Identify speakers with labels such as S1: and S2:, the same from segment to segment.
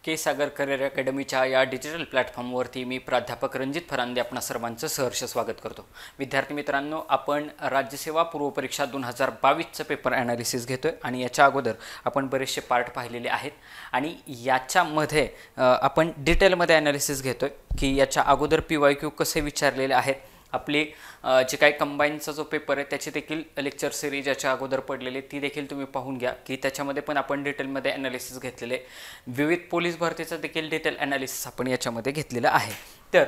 S1: के सागर career अकॅडमीच्या या digital प्लॅटफॉर्मवरती मी प्राध्यापक रणजित फरांदे आपणा सर्वांचं सहर्ष स्वागत करतो। विद्यार्थी मित्रांनो, आपण राज्यसेवा पूर्व परीक्षा 2022चं पेपर ॲनालिसिस घेतोय आणि याच्या अगोदर आपण बरेचसे पार्ट पाहिलेले आहेत आणि याच्यामध्ये आपण डिटेलमध्ये ॲनालिसिस घेतोय की याच्या अगोदर PYQ कसे विचारलेले आहेत। आपली जे काही कंबाईनचा जो पेपर आहे त्याची देखील लेक्चर सिरीज याच्या अगोदर पडलेली ती देखील तुम्ही पाहून घ्या की त्याच्यामध्ये पण आपण डिटेलमध्ये ॲनालिसिस घेतलेले। विविध पोलीस भरतीचं देखील डिटेल ॲनालिसिस आपण याच्यामध्ये घेतलेलं आहे। तर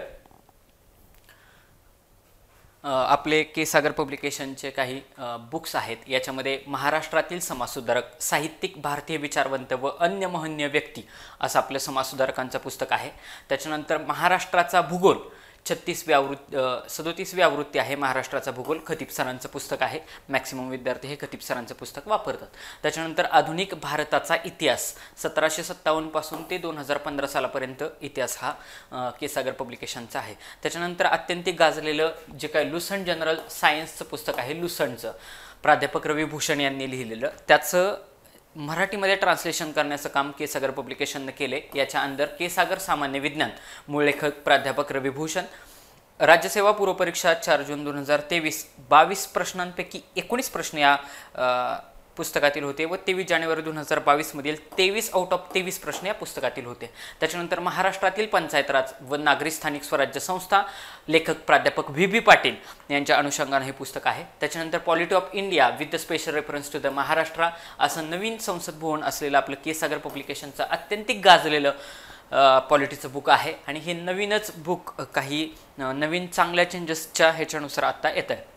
S1: आपले के सागर पब्लिकेशनचे काही बुक्स आहेत। याच्यामध्ये महाराष्ट्रातील समाजसुधारक, साहित्यिक, भारतीय विचारवंत व अन्य महनीय व्यक्ती असं आपलं समाजसुधारकांचं पुस्तक आहे। त्याच्यानंतर महाराष्ट्राचा भूगोल 37वी आवृत्ती आहे। महाराष्ट्राचा भूगोल खतीब सरांचं पुस्तक आहे। मॅक्सिमम विद्यार्थी हे खतीब सरांचं पुस्तक वापरतात। त्याच्यानंतर आधुनिक भारताचा इतिहास 1757 पासून ते 2015 सालापर्यंत इतिहास हा के सागर पब्लिकेशनचा आहे। त्याच्यानंतर अत्यंत गाजलेलं जे काही लुसंट जनरल सायन्सचं पुस्तक आहे, लुसंटचं प्राध्यापक रवी भूषण यांनी लिहिलेलं, त्याचं मराठीमध्ये ट्रान्सलेशन करण्याचं काम के सागर पब्लिकेशनने केले। याच्या अंदर के सागर सामान्य विज्ञान, मूळ लेखक प्राध्यापक रवी भूषण, राज्यसेवा पूर्व परीक्षा 4 जून 2023, 22 प्रश्नांपैकी 19 प्रश्न या पुस्तकातील होते व 23 जानेवारी 2022 मधील 23 आउट ऑफ 23 प्रश्न या पुस्तकातील होते। त्याच्यानंतर महाराष्ट्रातील पंचायत राज व नागरी स्थानिक स्वराज्य संस्था, लेखक प्राध्यापक VB पाटील यांच्या अनुषंगाने हे पुस्तक आहे। त्याच्यानंतर polity of India with the special reference to the Maharashtra असं नवीन संसद भवन असलेलं आपलं के सागर पब्लिकेशनचं अत्यंत गाजलेलं पॉलिटीचं बुक आहे आणि हे नवीनच बुक काही नवीन चांगल्या चेंजेसच्या ह्याच्यानुसार आता येत आहे।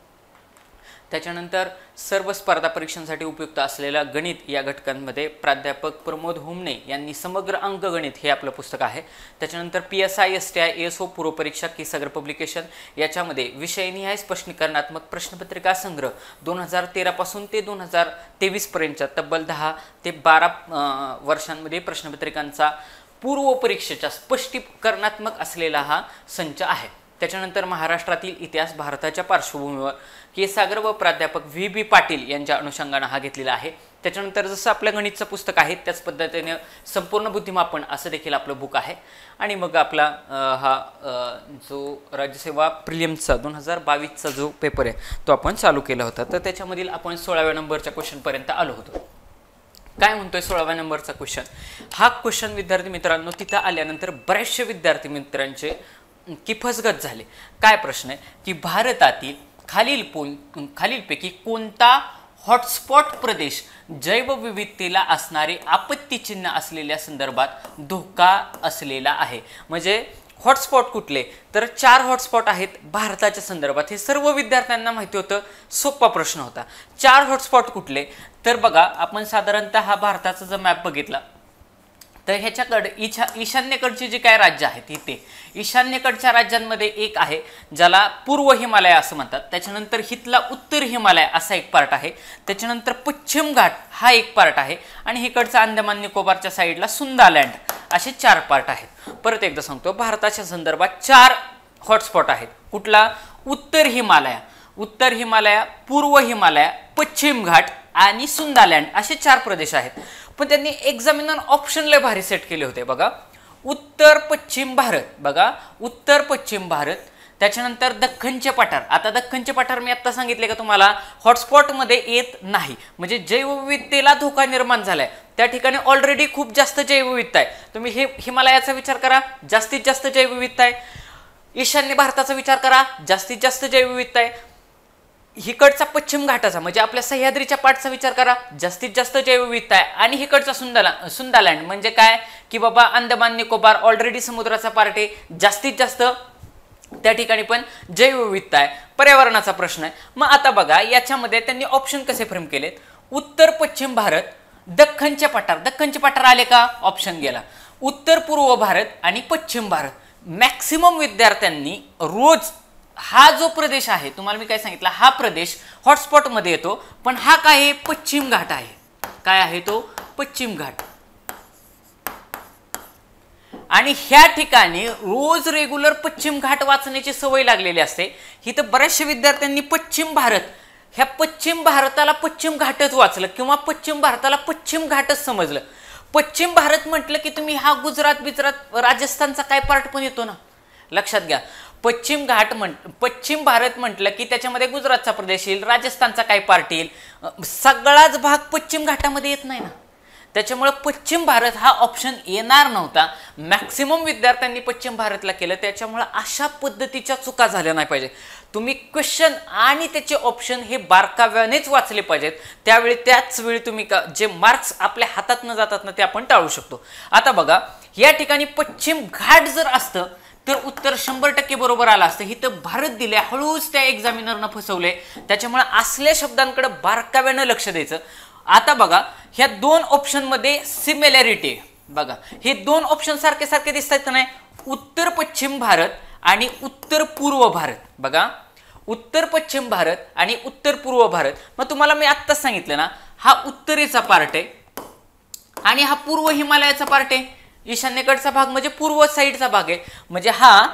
S1: त्याच्यानंतर सर्व स्पर्धा परीक्षांसाठी उपयुक्त असलेल्या गणित या घटकांमध्ये प्राध्यापक प्रमोद हुमणे यांनी समग्र अंकगणित हे आपलं पुस्तक आहे। त्याच्यानंतर PSI STI ASO पूर्व परीक्षा के सागर पब्लिकेशन याच्यामध्ये विषयनिहाय स्पष्टीकरणात्मक प्रश्नपत्रिका संग्रह 2013 पासून ते 2023 पर्यंतच्या तब्बल 10 ते 12 वर्षांमध्ये प्रश्नपत्रिकांचा पूर्व परीक्षेच्या स्पष्टीकरणात्मक असलेला हा संच आहे। त्याच्यानंतर महाराष्ट्रातील इतिहास भारताच्या पार्श्वभूमीवर के सागर व प्राध्यापक VB पाटील यांच्या अनुषंगाने हा घेतलेला आहे। त्याच्यानंतर जसं आपलं गणितचं पुस्तक आहे त्याच पद्धतीने संपूर्ण बुद्धिमापन असं देखील आपलं बुक आहे। आणि मग आपला हा जो राज्यसेवा प्रिलिम्सचा 2022चा जो पेपर आहे तो आपण चालू केला होता। तर त्याच्यामधील आपण 16व्या नंबरच्या क्वेश्चनपर्यंत आलो होतो। काय म्हणतोय 16व्या नंबरचा क्वेश्चन? हा क्वेश्चन विद्यार्थी मित्रांनो तिथं आल्यानंतर बरेचसे विद्यार्थी मित्रांचे की फसगत झाले। काय प्रश्न आहे की भारतातील खालीलपैकी कोणता हॉटस्पॉट प्रदेश जैवविविधतेला असणारे आपत्तीचिन्ह असलेल्या संदर्भात धोका असलेला आहे? म्हणजे हॉटस्पॉट कुठले? तर 4 हॉटस्पॉट आहेत भारताच्या संदर्भात। हे सर्व विद्यार्थ्यांना माहिती होतं, सोपा प्रश्न होता। 4 हॉटस्पॉट कुठले? तर बघा, आपण साधारणतः हा भारताचा जर मॅप बघितला तर ह्याच्याकडे ईशान्येकडची जी काय राज्य आहेत इथे ईशान्येकडच्या राज्यांमध्ये एक आहे ज्याला पूर्व हिमालय असं म्हणतात। त्याच्यानंतर हितला उत्तर हिमालय असा एक पार्ट आहे। त्याच्यानंतर पश्चिम घाट हा एक पार्ट आहे आणि इकडचा अंदमान निकोबारच्या साईडला सुंदालँड असे 4 पार्ट आहेत। परत एकदा सांगतो, भारताच्या संदर्भात 4 हॉटस्पॉट आहेत। कुठला? उत्तर हिमालय, पूर्व हिमालय, पश्चिम घाट आणि सुंदालँड असे 4 प्रदेश आहेत। पण त्यांनी एक्झामिनर ऑप्शन लय भारी सेट केले होते बघा। उत्तर पश्चिम भारत, त्याच्यानंतर दख्खनचे पठार। आता दख्खनचे पठार मी आता सांगितले का तुम्हाला हॉटस्पॉट मध्ये येत नाही, म्हणजे जैवविविधतेला धोका निर्माण झालाय त्या ठिकाणी ऑलरेडी खूप जास्त जैवविविधता आहे। तुम्ही हे हिमालयाचा विचार करा, जास्तीत जास्त जैवविविधता आहे। ईशान्य भारताचा विचार करा, जास्तीत जास्त जैवविविधता आहे। हिकडचा पश्चिम घाटाचा म्हणजे आपल्या सह्याद्रीच्या पाठचा विचार करा, जास्तीत जास्त जैवविविधता आहे। आणि हिकडचा सुंदालँड म्हणजे काय की बाबा अंदमान निकोबार ऑलरेडी समुद्राचा पार्ट आहे, जास्तीत जास्त त्या ठिकाणी पण जैवविविधता आहे। पर्यावरणाचा प्रश्न आहे। मग आता बघा याच्यामध्ये त्यांनी ऑप्शन कसे फ्रेम केलेत? उत्तर पश्चिम भारत, दख्खनचे पठार आले का? ऑप्शन गेला। उत्तर पूर्व भारत आणि पश्चिम भारत। मॅक्सिमम विद्यार्थ्यांनी रोज हा जो प्रदेश आहे तुम्हाला मी काय सांगितलं, हा प्रदेश हॉटस्पॉट मध्ये येतो, पण हा काय आहे? पश्चिम घाट आहे। काय आहे तो? पश्चिम घाट। आणि ह्या ठिकाणी रोज रेग्युलर पश्चिम घाट वाचण्याची सवय लागलेली असते। इथं बऱ्याचशा विद्यार्थ्यांनी पश्चिम भारत ह्या पश्चिम भारताला पश्चिम घाटच वाचलं किंवा पश्चिम भारताला पश्चिम घाटच समजलं, पश्चिम भारत म्हटलं की तुम्ही हा गुजरात बिजरात राजस्थानचा काय पार्ट पण येतो ना, लक्षात घ्या. पश्चिम भारत म्हटलं की त्याच्यामध्ये गुजरातचा प्रदेश येईल, राजस्थानचा काय पार्ट येईल, सगळाच भाग पश्चिम घाटामध्ये येत नाही ना. त्याच्यामुळे पश्चिम भारत हा ऑप्शन येणार नव्हता. मॅक्सिमम विद्यार्थ्यांनी पश्चिम भारतला केलं. त्याच्यामुळे अशा पद्धतीच्या चुका झाल्या नाही पाहिजे. तुम्ही क्वेश्चन आणि त्याचे ऑप्शन हे बारकाव्यानेच वाचले पाहिजेत. त्यावेळी त्याच वेळी तुम्ही जे मार्क्स आपल्या हातात न जातात ना ते आपण टाळू शकतो. आता बघा, या ठिकाणी पश्चिम घाट जर असतं तर उत्तर 100% बरोबर आलं असतं. इथं भारत दिले, हळूच त्या एक्झामिनरनं फसवले. त्याच्यामुळे असल्या शब्दांकडे बारकाव्यानं लक्ष द्यायचं. आता बघा, ह्या दोन ऑप्शन मध्ये सिमिलॅरिटी बघा, हे दोन ऑप्शन सारखे सारखे दिसत आहेत का नाही. उत्तर पश्चिम भारत आणि उत्तर पूर्व भारत. बघा, उत्तर पश्चिम भारत आणि उत्तर पूर्व भारत. मग तुम्हाला मी आत्ताच सांगितलं ना, हा उत्तरेचा पार्ट आहे आणि हा पूर्व हिमालयाचा पार्ट आहे. ईशान्येकडचा भाग म्हणजे पूर्व साईडचा भाग आहे. म्हणजे हा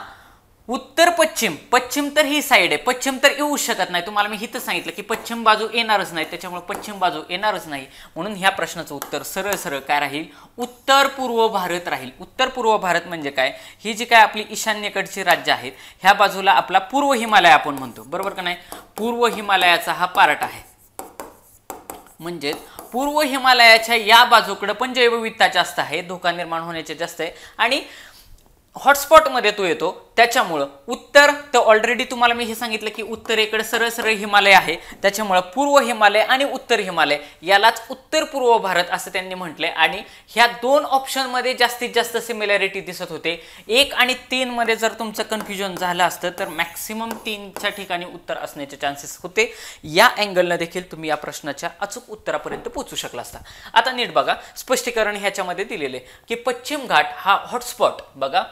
S1: उत्तर पश्चिम तर ही साईड आहे, पश्चिम तर येऊ शकत नाही. तुम्हाला मी इथं सांगितलं की पश्चिम बाजू येणारच नाही, त्याच्यामुळे पश्चिम बाजू येणारच नाही. म्हणून ह्या प्रश्नाचं उत्तर सरळ सरळ काय राहील, उत्तर पूर्व भारत राहील. उत्तर पूर्व भारत म्हणजे काय, ही जी काय आपली ईशान्येकडची राज्य आहेत ह्या बाजूला आपला पूर्व हिमालय आपण म्हणतो, बरोबर का नाही. पूर्व हिमालयाचा हा पार्ट आहे. म्हणजे पूर्व हिमालयाच्या या बाजूकडे पण जैवविविधता जास्त आहे, धोका निर्माण होण्याचे जास्त आहे आणि हॉटस्पॉट मध्ये तो येतो. त्याच्यामुळं उत्तर तर ऑलरेडी तुम्हाला मी हे सांगितलं की उत्तरेकडे सरळ सरळ हिमालय आहे. त्याच्यामुळं पूर्व हिमालय आणि उत्तर हिमालय यालाच उत्तर पूर्व भारत असं त्यांनी म्हटलंय. आणि ह्या दोन ऑप्शन मध्ये जास्तीत जास्त सिमिलॅरिटी दिसत होते. 1 आणि 3 मध्ये जर तुमचं कन्फ्युजन झालं असतं तर मॅक्सिमम 3च्या ठिकाणी उत्तर असण्याचे चान्सेस होते. या अँगलनं देखील तुम्ही या प्रश्नाच्या अचूक उत्तरापर्यंत पोहोचू शकला असता. आता नीट बघा, स्पष्टीकरण ह्याच्यामध्ये दिलेले की पश्चिम घाट हा हॉटस्पॉट. बघा,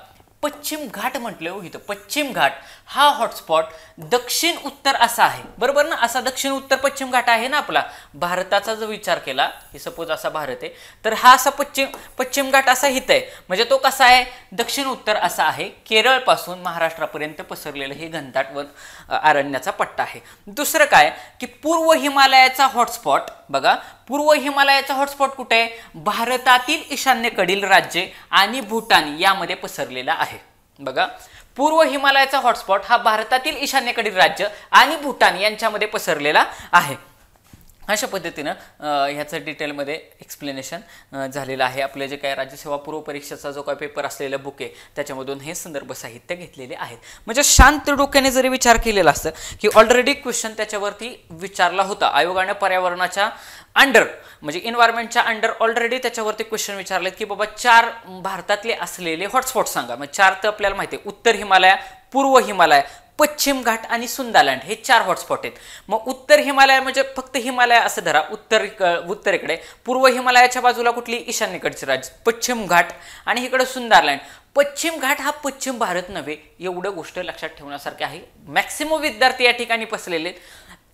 S1: पश्चिम घाट म्हटलं हो इथं, पश्चिम घाट हा हॉटस्पॉट दक्षिण उत्तर असा आहे, बरोबर ना. असा दक्षिण उत्तर पश्चिम घाट आहे ना आपला. भारताचा जर विचार केला की सपोज असा भारत आहे तर हा असा पश्चिम घाट असा हित आहे. म्हणजे तो कसा आहे, दक्षिण उत्तर असा आहे. केरळ पासून महाराष्ट्रापर्यंत पसरलेलं हे घनदाट वन अरण्याचा पट्टा आहे. दुसरं काय की पूर्व हिमालयाचा हॉटस्पॉट. बघा, पूर्व हिमालयाचा हॉटस्पॉट कुठे आहे, भारतातील ईशान्येकडील राज्ये आणि भूटान यामध्ये पसरलेला आहे. बघा, पूर्व हिमालयाचा हॉटस्पॉट हा भारतातील ईशान्येकडील राज्य आणि भूटान यांच्यामध्ये आहे. अशा पद्धतीनं ह्याचं डिटेलमध्ये एक्सप्लेनेशन झालेलं आहे. आपले जे काय राज्यसेवा पूर्व परीक्षेचा जो काय पेपर असलेला बुक आहे त्याच्यामधून हे संदर्भ साहित्य घेतलेले आहेत. म्हणजे शांत डोक्याने जरी विचार केलेला असतं की ऑलरेडी क्वेश्चन त्याच्यावरती विचारला होता. आयोगाने पर्यावरणाच्या अंडर म्हणजे एन्व्हायरमेंटच्या अंडर ऑलरेडी त्याच्यावरती क्वेश्चन विचारलेत की बाबा 4 भारतातले असलेले हॉटस्पॉट सांगा. मग 4 तर आपल्याला माहिती आहे, उत्तर हिमालय, पूर्व हिमालय, पश्चिम घाट आणि सुंदालँड हे 4 हॉटस्पॉट आहेत. मग उत्तर हिमालय म्हणजे फक्त हिमालय असं धरा, उत्तरेकडे. पूर्व हिमालयाच्या बाजूला कुठली, ईशान्येकडचे राज्य, पश्चिम घाट आणि इकडे सुंदालँड. पश्चिम घाट हा पश्चिम भारत नव्हे, एवढं गोष्ट लक्षात ठेवण्यासारखी आहे. मॅक्सिमम विद्यार्थी या ठिकाणी फसलेले.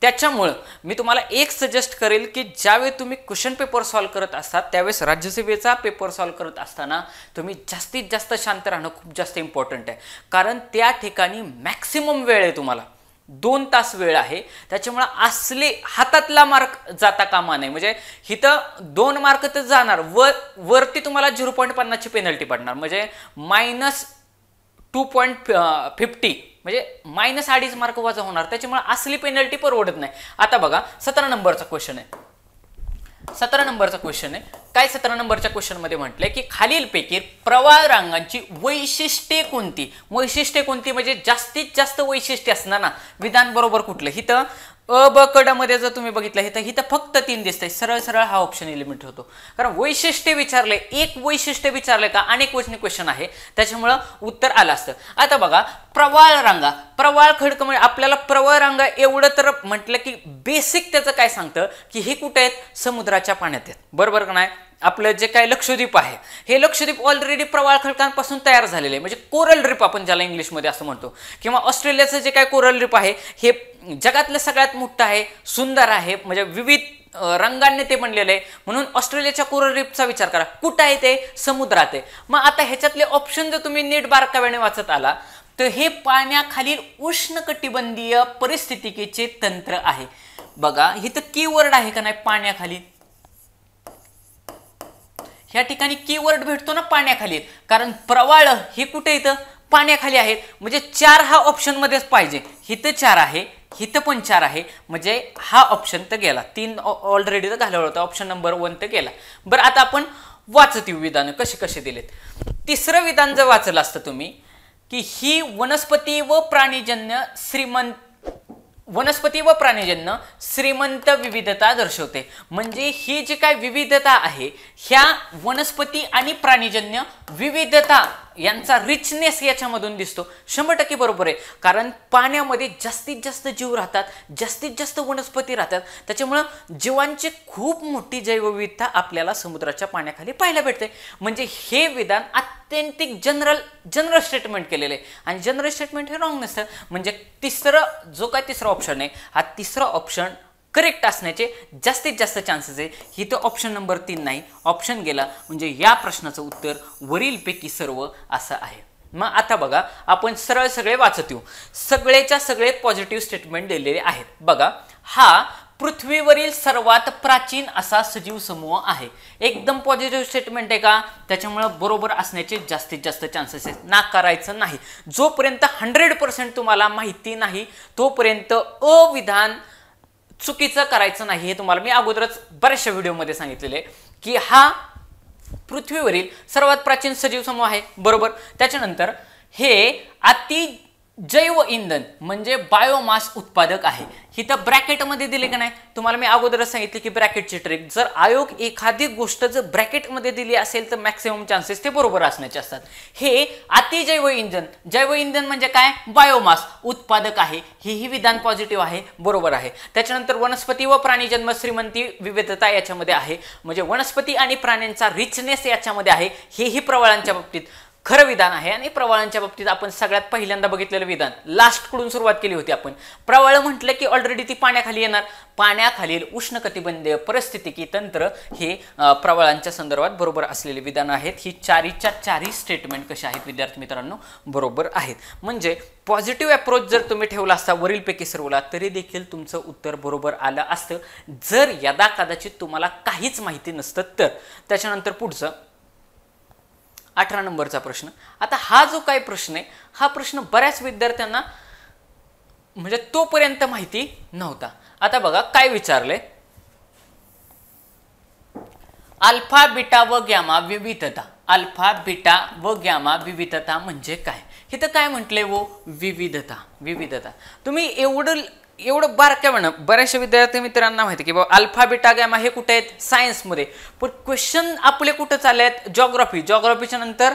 S1: त्याच्यामुळं मी तुम्हाला एक सजेस्ट करेल की ज्यावेळी तुम्ही क्वेश्चन पेपर सॉल्व्ह करत असतात त्यावेळेस राज्यसेवेचा पेपर सॉल्व्ह करत असताना तुम्ही जास्तीत जास्त शांत राहणं खूप जास्त इम्पॉर्टंट आहे. कारण त्या ठिकाणी मॅक्सिमम वेळ आहे, तुम्हाला 2 तास वेळ आहे. त्याच्यामुळे असले हातातला मार्क जाता कामा नये. म्हणजे इथं 2 मार्क तर जाणार, वरती तुम्हाला 0.50 ची पेनल्टी पडणार. म्हणजे -2.50 म्हणजे -2.5 मार्क वजा होणार. त्याच्यामुळे असली पेनल्टी परवडत नाही. आता बघा, 17 नंबरचा क्वेश्चन आहे. 17 नंबरचा क्वेश्चन आहे. काय 17 नंबरच्या क्वेश्चन मध्ये म्हटलंय की खालीलपैकी प्रवाळ रांगांची वैशिष्ट्ये कोणती. वैशिष्ट्ये कोणती म्हणजे जास्तीत जास्त वैशिष्ट्ये असणार ना, विधान बरोबर कुठलं. इथं अ ब क ड मध्ये जर तुम्ही बघितलं इथं फक्त 3 दिसतंय. सरळ सरळ हा ऑप्शन एलिमिनेट होतो. कारण वैशिष्ट्य विचारले, एक वैशिष्ट्य विचारले का अनेक वचनी क्वेश्चन आहे, त्याच्यामुळं उत्तर आलं असतं. आता बघा, प्रवाळ रांगा, प्रवाळ खडक म्हणजे आपल्याला प्रवाळ रांगा एवढं तर म्हटलं की बेसिक त्याचं काय सांगतं की हे कुठे आहेत, समुद्राच्या पाण्यात आहेत, बरोबर का नाही. आपलं जे काय लक्षद्वीप आहे हे लक्षद्वीप ऑलरेडी प्रवाळ खडकांपासून तयार झालेले आहे. म्हणजे कोरल रिप आपण ज्याला इंग्लिशमध्ये असं म्हणतो. किंवा ऑस्ट्रेलियाचं जे काय कोरल रिप आहे हे जगातलं सगळ्यात मोठं आहे, सुंदर आहे, म्हणजे विविध रंगांनी ते बनलेलं आहे. म्हणून ऑस्ट्रेलियाच्या कोरल रिपचा विचार करा, कुठं आहे ते, समुद्रात आहे. मग आता ह्याच्यातले ऑप्शन जर तुम्ही नीट बारकाव्याने वाचत आला तर हे पाण्याखालील उष्णकटिबंधीय परिस्थितिकेचे तंत्र आहे. बघा इथं कीवर्ड आहे का नाही, पाण्याखाली. ह्या ठिकाणी कीवर्ड भेटतो ना पाण्याखाली, कारण प्रवाळ हे कुठे येतं, पाण्याखाली आहेत, म्हणजे 4 हा ऑप्शन मध्येच पाहिजे. इथं 4 आहे, इथं पण 4 आहे, म्हणजे हा ऑप्शन तर गेला. 3 ऑलरेडी तर घालवला होता, ऑप्शन नंबर 1 तर गेला. बरं, आता आपण वाचत येऊ विधान कसे कसे दिलेत. तिसरं विधान जर वाचलं असतं तुम्ही की ही वनस्पती व प्राणीजन्य श्रीमंत विविधता दर्शवते. म्हणजे ही जी काय विविधता आहे, ह्या वनस्पती आणि प्राणीजन्य विविधता यांचा रिचनेस याच्यामधून दिसतो. 100% बरोबर आहे, कारण पाण्यामध्ये जास्तीत जास्त जीव राहतात, जास्तीत जास्त वनस्पती राहतात, त्याच्यामुळं जीवांची खूप मोठी जैवविविधता आपल्याला समुद्राच्या पाण्याखाली पाहायला भेटते. म्हणजे हे विधान अत्यंतिक जनरल स्टेटमेंट केलेलं आहे, आणि जनरल स्टेटमेंट हे रॉंग नसतं. म्हणजे तिसरा ऑप्शन आहे, हा तिसरा ऑप्शन करेक्ट असण्याचे जास्तीत जास्त चान्सेस आहे. इथं ऑप्शन नंबर 3 नाही, ऑप्शन गेला, म्हणजे या प्रश्नाचं उत्तर वरीलपैकी सर्व असं आहे. मग आता बघा, आपण सरळ सगळे वाचत येऊ. सगळेच्या सगळे पॉझिटिव्ह स्टेटमेंट दिलेले आहेत. बघा, हा पृथ्वीवरील सर्वात प्राचीन असा सजीव समूह आहे. एकदम पॉझिटिव्ह स्टेटमेंट आहे का, त्याच्यामुळं बरोबर असण्याचे जास्तीत जास्त चान्सेस आहेत. नाकारायचं नाही. जोपर्यंत 100% तुम्हाला माहिती नाही तोपर्यंत अविधान चुकीचं करायचं नाही. हे तुम्हाला मी अगोदरच बऱ्याचशा व्हिडिओमध्ये सांगितलेले की हा पृथ्वीवरील सर्वात प्राचीन सजीव समूह आहे, बरोबर. त्याच्यानंतर हे जैव इंधन म्हणजे बायोमास उत्पादक आहे. इथं ब्रॅकेटमध्ये दिले का नाही, तुम्हाला मी अगोदरच सांगितले की ब्रॅकेटची ट्रिक. जर आयोग एखादी गोष्ट जर ब्रॅकेटमध्ये दिली असेल तर मॅक्सिमम चान्सेस ते बरोबर असण्याचे असतात. हे जैव इंधन म्हणजे काय, बायोमास उत्पादक आहे. ही विधान पॉझिटिव्ह आहे, बरोबर आहे. त्याच्यानंतर वनस्पती व प्राणीजन्म श्रीमंती विविधता याच्यामध्ये आहे, म्हणजे वनस्पती आणि प्राण्यांचा रिचनेस याच्यामध्ये आहे. हेही प्रवाळांच्या बाबतीत खरं विधान आहे. आणि प्रवाळांच्या बाबतीत आपण सगळ्यात पहिल्यांदा बघितलेलं विधान लास्ट कडून सुरुवात केली होती आपण. प्रवाळ म्हटलं की ऑलरेडी ती पाण्याखाली येणार. पाण्याखालील उष्णकटिबंधीय परिस्थितिकी तंत्र हे प्रवाळांच्या संदर्भात बरोबर असलेले विधान आहेत. ही चारही स्टेटमेंट कशा आहेत विद्यार्थी मित्रांनो, बरोबर आहेत. म्हणजे पॉझिटिव्ह अप्रोच जर तुम्ही ठेवला असता वरीलपैकी सर्वला, तरी देखील तुमचं उत्तर बरोबर आलं असतं, जर यदा कदाचित तुम्हाला काहीच माहिती नसतं तर. त्याच्यानंतर पुढचं 18 नंबरचा प्रश्न. आता हा जो काही प्रश्न आहे, हा प्रश्न बऱ्याच विद्यार्थ्यांना म्हणजे तोपर्यंत माहिती नव्हता. आता बघा काय विचारले, अल्फा बीटा व गॅमा विविधता. अल्फा बीटा व गॅमा विविधता म्हणजे काय. इथं काय म्हटले, वो विविधता. तुम्ही एवढं बारक्या म्हणा, बऱ्याचशा विद्यार्थी मित्रांना माहिती की बाबा अल्फा बीटा गॅमा हे कुठे आहेत, सायन्समध्ये. पण क्वेश्चन आपले कुठं चालले आहेत, जॉग्राफीच्या नंतर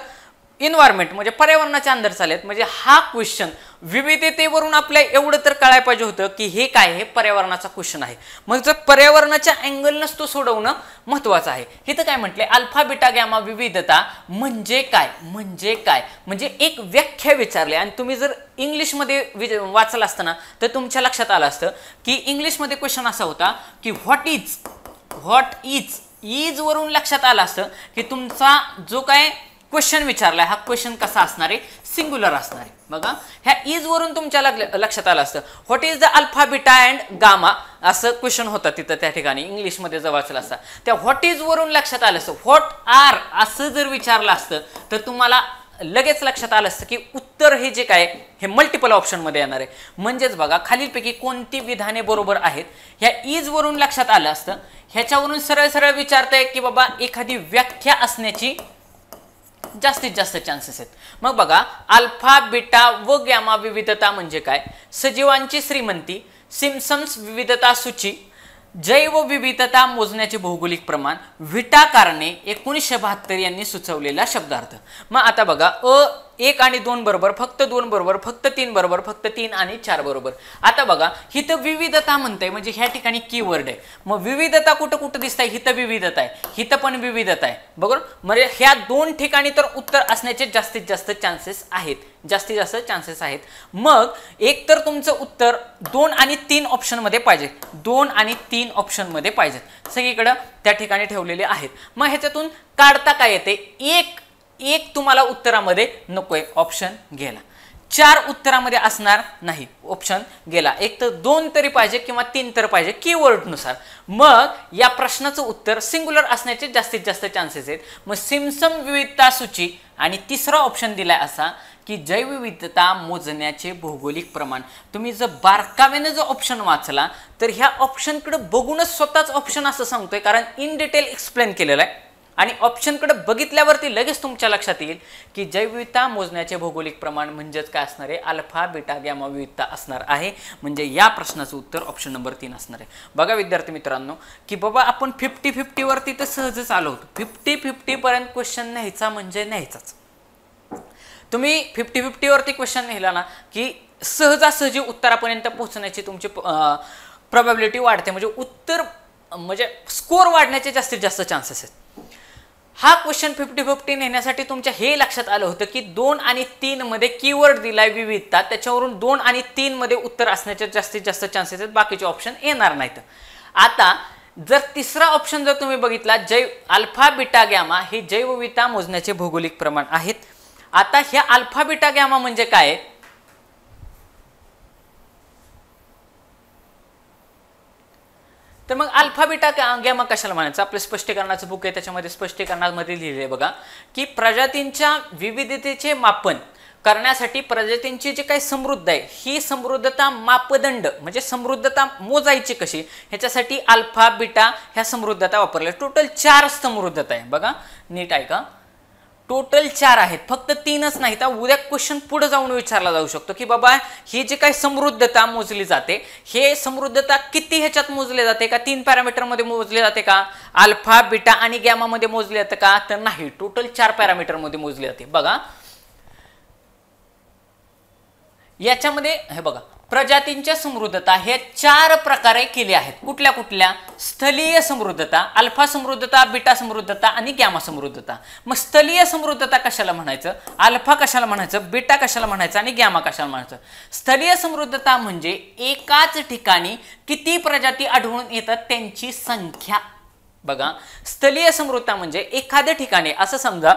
S1: इन्व्हायरमेंट म्हणजे पर्यावरणाच्या अंदर चालले आहेत. म्हणजे हा क्वेश्चन विविधतेवरून आपल्या एवढं तर कळायला पाहिजे होतं की हे काय, हे पर्यावरणाचा क्वेश्चन आहे. मग जर पर्यावरणाच्या अँगलनंच तो सोडवणं महत्वाचं आहे. इथं काय म्हटले, अल्फा बीटा गॅमा विविधता म्हणजे काय, म्हणजे एक व्याख्या विचारली. आणि तुम्ही जर इंग्लिशमध्ये वाचलं असतं ना तर तुमच्या लक्षात आलं असतं की इंग्लिशमध्ये क्वेश्चन असा होता की व्हॉट इज वरून लक्षात आलं असतं की तुमचा जो काय क्वेश्चन विचारलाय हा क्वेश्चन कसा असणार आहे, सिंग्युलर असणार आहे. बघा, ह्या इज वरून तुमच्या लक्षात आलं असतं what is the alpha beta and gamma असं क्वेश्चन होता तिथं. त्या ठिकाणी इंग्लिशमध्ये जर वाचलं असतं त्या व्हॉट इज वरून लक्षात आलं असतं. व्हॉट आर असं जर विचारलं असतं तर तुम्हाला लगेच लक्षात आलं असतं की उत्तर हे जे काय हे मल्टिपल ऑप्शनमध्ये येणार आहे. म्हणजेच बघा, खालीलपैकी कोणती विधाने बरोबर आहेत, ह्या इज वरून लक्षात आलं असतं. ह्याच्यावरून सरळ विचारताय की बाबा एखादी व्याख्या असण्याची जास्तीत जास्त चान्सेस आहेत. मग बघा, अल्फा बीटा व गॅमा विविधता म्हणजे काय, सजीवांची श्रीमंती, सिम्पसन्स विविधता सूची, जैव विविधता मोजण्याचे भौगोलिक प्रमाण, व्हिटा कारणे 1972 यांनी सुचवलेला शब्दार्थ. मग आता बघा, 1 आणि 2 बरोबर, फक्त 2 बरोबर, फक्त 3 बरोबर, फक्त 3 आणि 4 बरोबर. आता बघा, हिथं विविधता म्हणताय म्हणजे ह्या ठिकाणी कीवर्ड आहे. मग विविधता कुठं दिसताय, हिथं विविधता आहे, हिथं पण विविधता आहे, बरोबर. म्हणजे ह्या 2 ठिकाणी तर उत्तर असण्याचे जास्तीत जास्त चान्सेस आहेत. मग एक तर तुमचं उत्तर 2 आणि 3 ऑप्शनमध्ये पाहिजे, 2 आणि 3 ऑप्शनमध्ये पाहिजेत, सगळीकडं त्या ठिकाणी ठेवलेले आहेत. मग ह्याच्यातून काढता काय येते, एक तुम्हाला उत्तरामध्ये नकोय, ऑप्शन गेला. 4 उत्तरामध्ये असणार नाही, ऑप्शन गेला. एक तर 2 तरी पाहिजे किंवा 3 तर पाहिजे कीवर्डनुसार. मग या प्रश्नाचं उत्तर सिंग्युलर असण्याचे जास्तीत जास्त चान्सेस आहेत. मग सिम्पसन विविधता सूची आणि तिसरा ऑप्शन दिलाय असा की जैवविविधता मोजण्याचे भौगोलिक प्रमाण. तुम्ही जर बारकाव्याने जो ऑप्शन वाचला तर ह्या ऑप्शनकडे बघूनच स्वतःच ऑप्शन असं सांगतोय, कारण इन डिटेल एक्सप्लेन केलेलं आहे. आणि ऑप्शनकडे बघितल्यावरती लगेच तुमच्या लक्षात येईल की जैवविविधता मोजण्याचे भौगोलिक प्रमाण म्हणजेच काय असणार आहे, अल्फा बीटा गॅमा विविधता असणार आहे. म्हणजे या प्रश्नाचं उत्तर ऑप्शन नंबर 3 असणार आहे. बघा विद्यार्थी मित्रांनो की बाबा आपण 50-50 वरती तर सहजच आलो होतो. 50-50 पर्यंत क्वेश्चन न्यायचा म्हणजे न्यायचाच. तुम्ही 50-50 वरती क्वेश्चन नेला ना की सहजासहजी उत्तरापर्यंत पोहोचण्याची तुमची प्रोबॅबिलिटी वाढते, म्हणजे उत्तर म्हणजे स्कोर वाढण्याचे जास्तीत जास्त चान्सेस आहेत. हा क्वेश्चन 50-50 नेण्यासाठी तुमच्या हे लक्षात आलं होतं की 2 आणि 3 मध्ये कीवर्ड दिलाय विविधता, त्याच्यावरून 2 आणि 3 मध्ये उत्तर असण्याचे जास्तीत जास्त चान्सेस आहेत, बाकीचे ऑप्शन येणार नाहीत. आता जर तिसरा ऑप्शन जर तुम्ही बघितला, अल्फा बीटा गॅमा हे जैवविविधता मोजण्याचे भौगोलिक प्रमाण आहेत. आता ह्या अल्फा बीटा गॅमा म्हणजे काय, तर मग अल्फा बीटा गॅमा कशाला म्हणायचं, आपलं स्पष्टीकरणाचं बुक आहे त्याच्यामध्ये स्पष्टीकरणामध्ये लिहिलंय बघा की प्रजातींच्या विविधतेचे मापन करण्यासाठी प्रजातींची जी काही समृद्ध आहे ही समृद्धता मापदंड म्हणजे समृद्धता मोजायची कशी, ह्याच्यासाठी अल्फा बीटा ह्या समृद्धता वापरल्या. टोटल 4 समृद्धता आहे. बघा नीट ऐका, टोटल 4 आहेत, फक्त 3च नाही. तर उद्या क्वेश्चन पुढे जाऊन विचारला जाऊ शकतो की बाबा ही जी काही समृद्धता मोजली जाते, हे समृद्धता किती ह्याच्यात मोजले जाते का, 3 पॅरामीटर मध्ये मोजले जाते का, अल्फा बीटा आणि गॅमा मध्ये मोजले जाते का, तर नाही, टोटल 4 पॅरामीटर मध्ये मोजले जाते. बघा याच्यामध्ये हे बघा प्रजातींच्या समृद्धता हे 4 प्रकारे केले आहेत. कुठल्या कुठल्या, स्थलीय समृद्धता, अल्फा समृद्धता, बीटा समृद्धता आणि गॅमा समृद्धता. मग स्थलीय समृद्धता कशाला म्हणायचं, अल्फा कशाला म्हणायचं, बीटा कशाला म्हणायचं आणि गॅमा कशाला म्हणायचं. स्थलीय समृद्धता म्हणजे एकाच ठिकाणी किती प्रजाती आढळून येतात त्यांची संख्या. बघा स्थलीय समृद्धता म्हणजे एखाद्या ठिकाणी असं समजा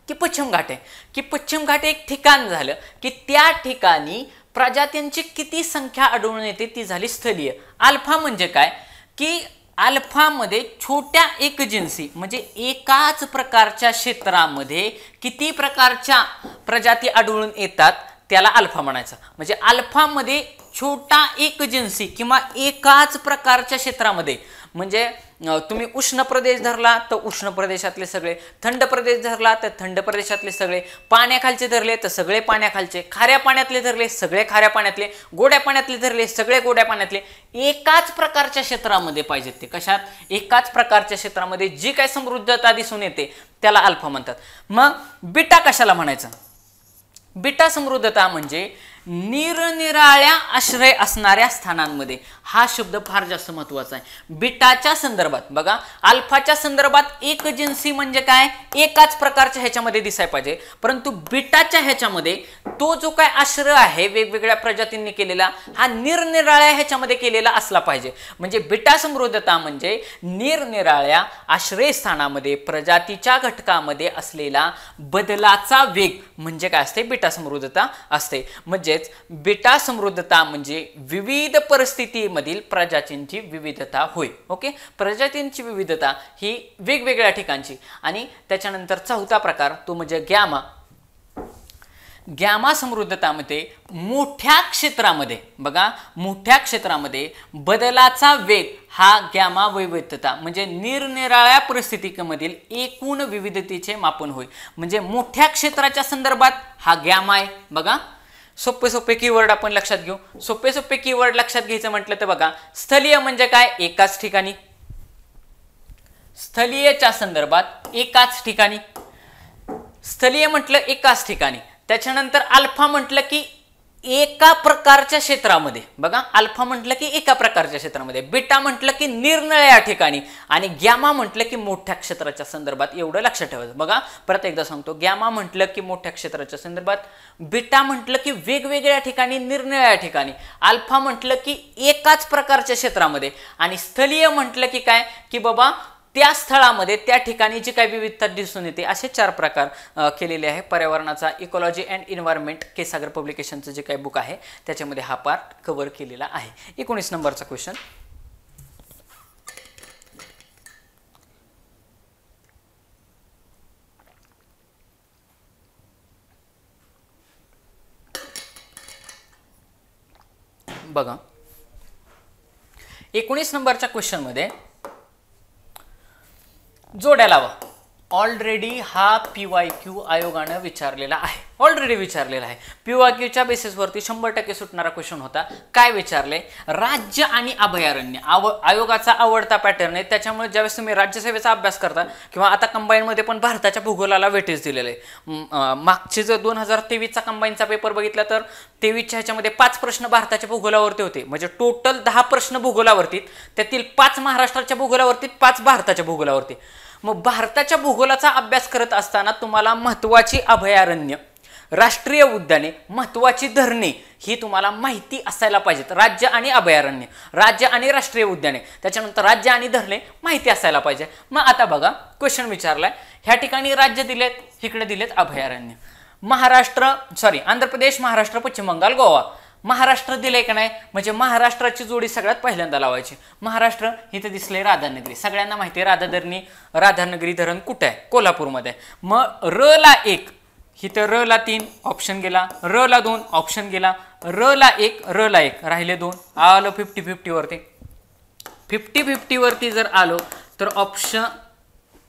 S1: की पश्चिम घाट आहे, की पश्चिम घाट एक ठिकाण झालं की त्या ठिकाणी प्रजातींची किती संख्या आढळून येते ती झाली स्थलीय. अल्फा म्हणजे काय की अल्फामध्ये छोट्या एकजिन्सी म्हणजे एकाच प्रकारच्या क्षेत्रामध्ये किती प्रकारच्या प्रजाती आढळून येतात त्याला अल्फा म्हणायचं. म्हणजे अल्फामध्ये छोटा एकजिन्सी किंवा एकाच प्रकारच्या क्षेत्रामध्ये, म्हणजे तुम्ही उष्ण प्रदेश धरला तर उष्ण प्रदेशातले सगळे, थंड प्रदेश धरला तर थंड प्रदेशातले सगळे, पाण्याखालचे धरले तर सगळे पाण्याखालचे, खाऱ्या पाण्यातले धरले सगळे खाऱ्या पाण्यातले, गोड्या पाण्यातले धरले सगळे गोड्या पाण्यातले, एकाच प्रकारच्या क्षेत्रामध्ये पाहिजेत ते. कशात, एकाच प्रकारच्या क्षेत्रामध्ये जी काही समृद्धता दिसून येते त्याला अल्फा म्हणतात. मग बीटा कशाला म्हणायचं, बीटा समृद्धता म्हणजे निरनिराळ्या आश्रय असणाऱ्या स्थानांमध्ये. हा शब्द फार जास्त महत्वाचा आहे बीटाच्या संदर्भात. बघा अल्फाच्या संदर्भात एकजिन्सी म्हणजे काय, एकाच प्रकारच्या ह्याच्यामध्ये दिसायला पाहिजे, परंतु बीटाच्या ह्याच्यामध्ये तो जो काय आश्रय आहे वेगवेगळ्या प्रजातींनी केलेला हा निरनिराळ्या ह्याच्यामध्ये केलेला असला पाहिजे. म्हणजे बीटा समृद्धता म्हणजे निरनिराळ्या आश्रयस्थानामध्ये प्रजातीच्या घटकामध्ये असलेला बदलाचा वेग म्हणजे काय असते, बीटा समृद्धता असते. म्हणजे बीटा समृद्धता म्हणजे विविध परिस्थितीमधील प्रजातींची विविधता होय. ओके, प्रजातींची विविधता ही वेगवेगळ्या ठिकाणची. आणि त्याच्यानंतर चौथा प्रकार तो म्हणजे गॅमा. गॅमा समृद्धतामध्ये मोठ्या क्षेत्रामध्ये, बघा मोठ्या क्षेत्रामध्ये बदलाचा वेग हा गॅमा वैविध्यता म्हणजे निरनिराळ्या परिस्थितीमधील एकूण विविधतेचे मापन होय. म्हणजे मोठ्या क्षेत्राच्या संदर्भात हा गॅमा आहे. बघा सोपे सोपे कीवर्ड आपण लक्षात घेऊ. सोपे सोपे कीवर्ड लक्षात घ्यायचं म्हटलं तर बघा स्थलीय म्हणजे काय, एकाच ठिकाणी, स्थलीयच्या संदर्भात एकाच ठिकाणी, स्थलीय म्हटलं एकाच ठिकाणी. त्याच्यानंतर अल्फा म्हटलं की एका प्रकारच्या क्षेत्रामध्ये, बघा अल्फा म्हटलं की एका प्रकारच्या क्षेत्रामध्ये, बीटा म्हटलं की निरनिराळ्या ठिकाणी आणि गॅमा म्हटलं की मोठ्या क्षेत्राच्या संदर्भात. एवढं लक्षात ठेवायचं. बघा परत एकदा सांगतो, गॅमा म्हटलं की मोठ्या क्षेत्राच्या संदर्भात, बीटा म्हटलं की वेगवेगळ्या ठिकाणी निरनिराळ्या ठिकाणी, अल्फा म्हटलं की एकाच प्रकारच्या क्षेत्रामध्ये आणि स्थलीय म्हटलं की काय की बाबा त्या स्थळामध्ये त्या ठिकाणी जी काही विविधता दिसून येते असे 4 प्रकार केलेले आहे. पर्यावरणाचा इकॉलॉजी अँड एन्व्हायरमेंट केसागर पब्लिकेशनचं जे काही बुक आहे त्याच्यामध्ये हा पार्ट कव्हर केलेला आहे. 19 नंबरचा क्वेश्चन. बघा 19 नंबरच्या क्वेश्चन मध्ये जोड्या लावा. ऑलरेडी हा PYQ आयोगानं विचारलेला आहे. ऑलरेडी विचारलेला आहे. PYQच्या बेसिसवरती 100% सुटणारा क्वेश्चन होता. काय विचारले? राज्य आणि अभयारण्य आयोगाचा आवडता पॅटर्न आहे. त्याच्यामुळे ज्यावेळेस तुम्ही राज्यसेवेचा अभ्यास करता किंवा आता कंबाईनमध्ये पण भारताच्या भूगोलाला वेटेज दिलेलं आहे. मागचे जर 2023चा कंबाईनचा पेपर बघितला तर 23च्या ह्याच्यामध्ये 5 प्रश्न भारताच्या भूगोलावरती होते. म्हणजे टोटल 10 प्रश्न भूगोलावरती, त्यातील 5 महाराष्ट्राच्या भूगोलावरती, 5 भारताच्या भूगोलावरती. मग भारताच्या भूगोलाचा अभ्यास करत असताना तुम्हाला महत्त्वाची अभयारण्य, राष्ट्रीय उद्याने, महत्त्वाची धरणे ही तुम्हाला माहिती असायला पाहिजेत. राज्य आणि अभयारण्य, राज्य आणि राष्ट्रीय उद्याने, त्याच्यानंतर राज्य आणि धरणे माहिती असायला पाहिजे. मग आता बघा क्वेश्चन विचारलाय. ह्या ठिकाणी राज्य दिलेत, इकडे दिलेत अभयारण्य. आंध्र प्रदेश, महाराष्ट्र, पश्चिम बंगाल, गोवा. महाराष्ट्र दिले का नाही, म्हणजे महाराष्ट्राची जोडी सगळ्यात पहिल्यांदा लावायची. महाराष्ट्र इथे दिसले राधानगरी, सगळ्यांना माहिती आहे राधानगरी धरण कुठे आहे? कोल्हापूरमध्ये. मग र ला 1, इथं र ला 3 ऑप्शन गेला, र ला 2 ऑप्शन गेला, र ला 1, र ला 1 राहिले 2. आलो 50-50 वरती. 50-50 वरती जर आलो तर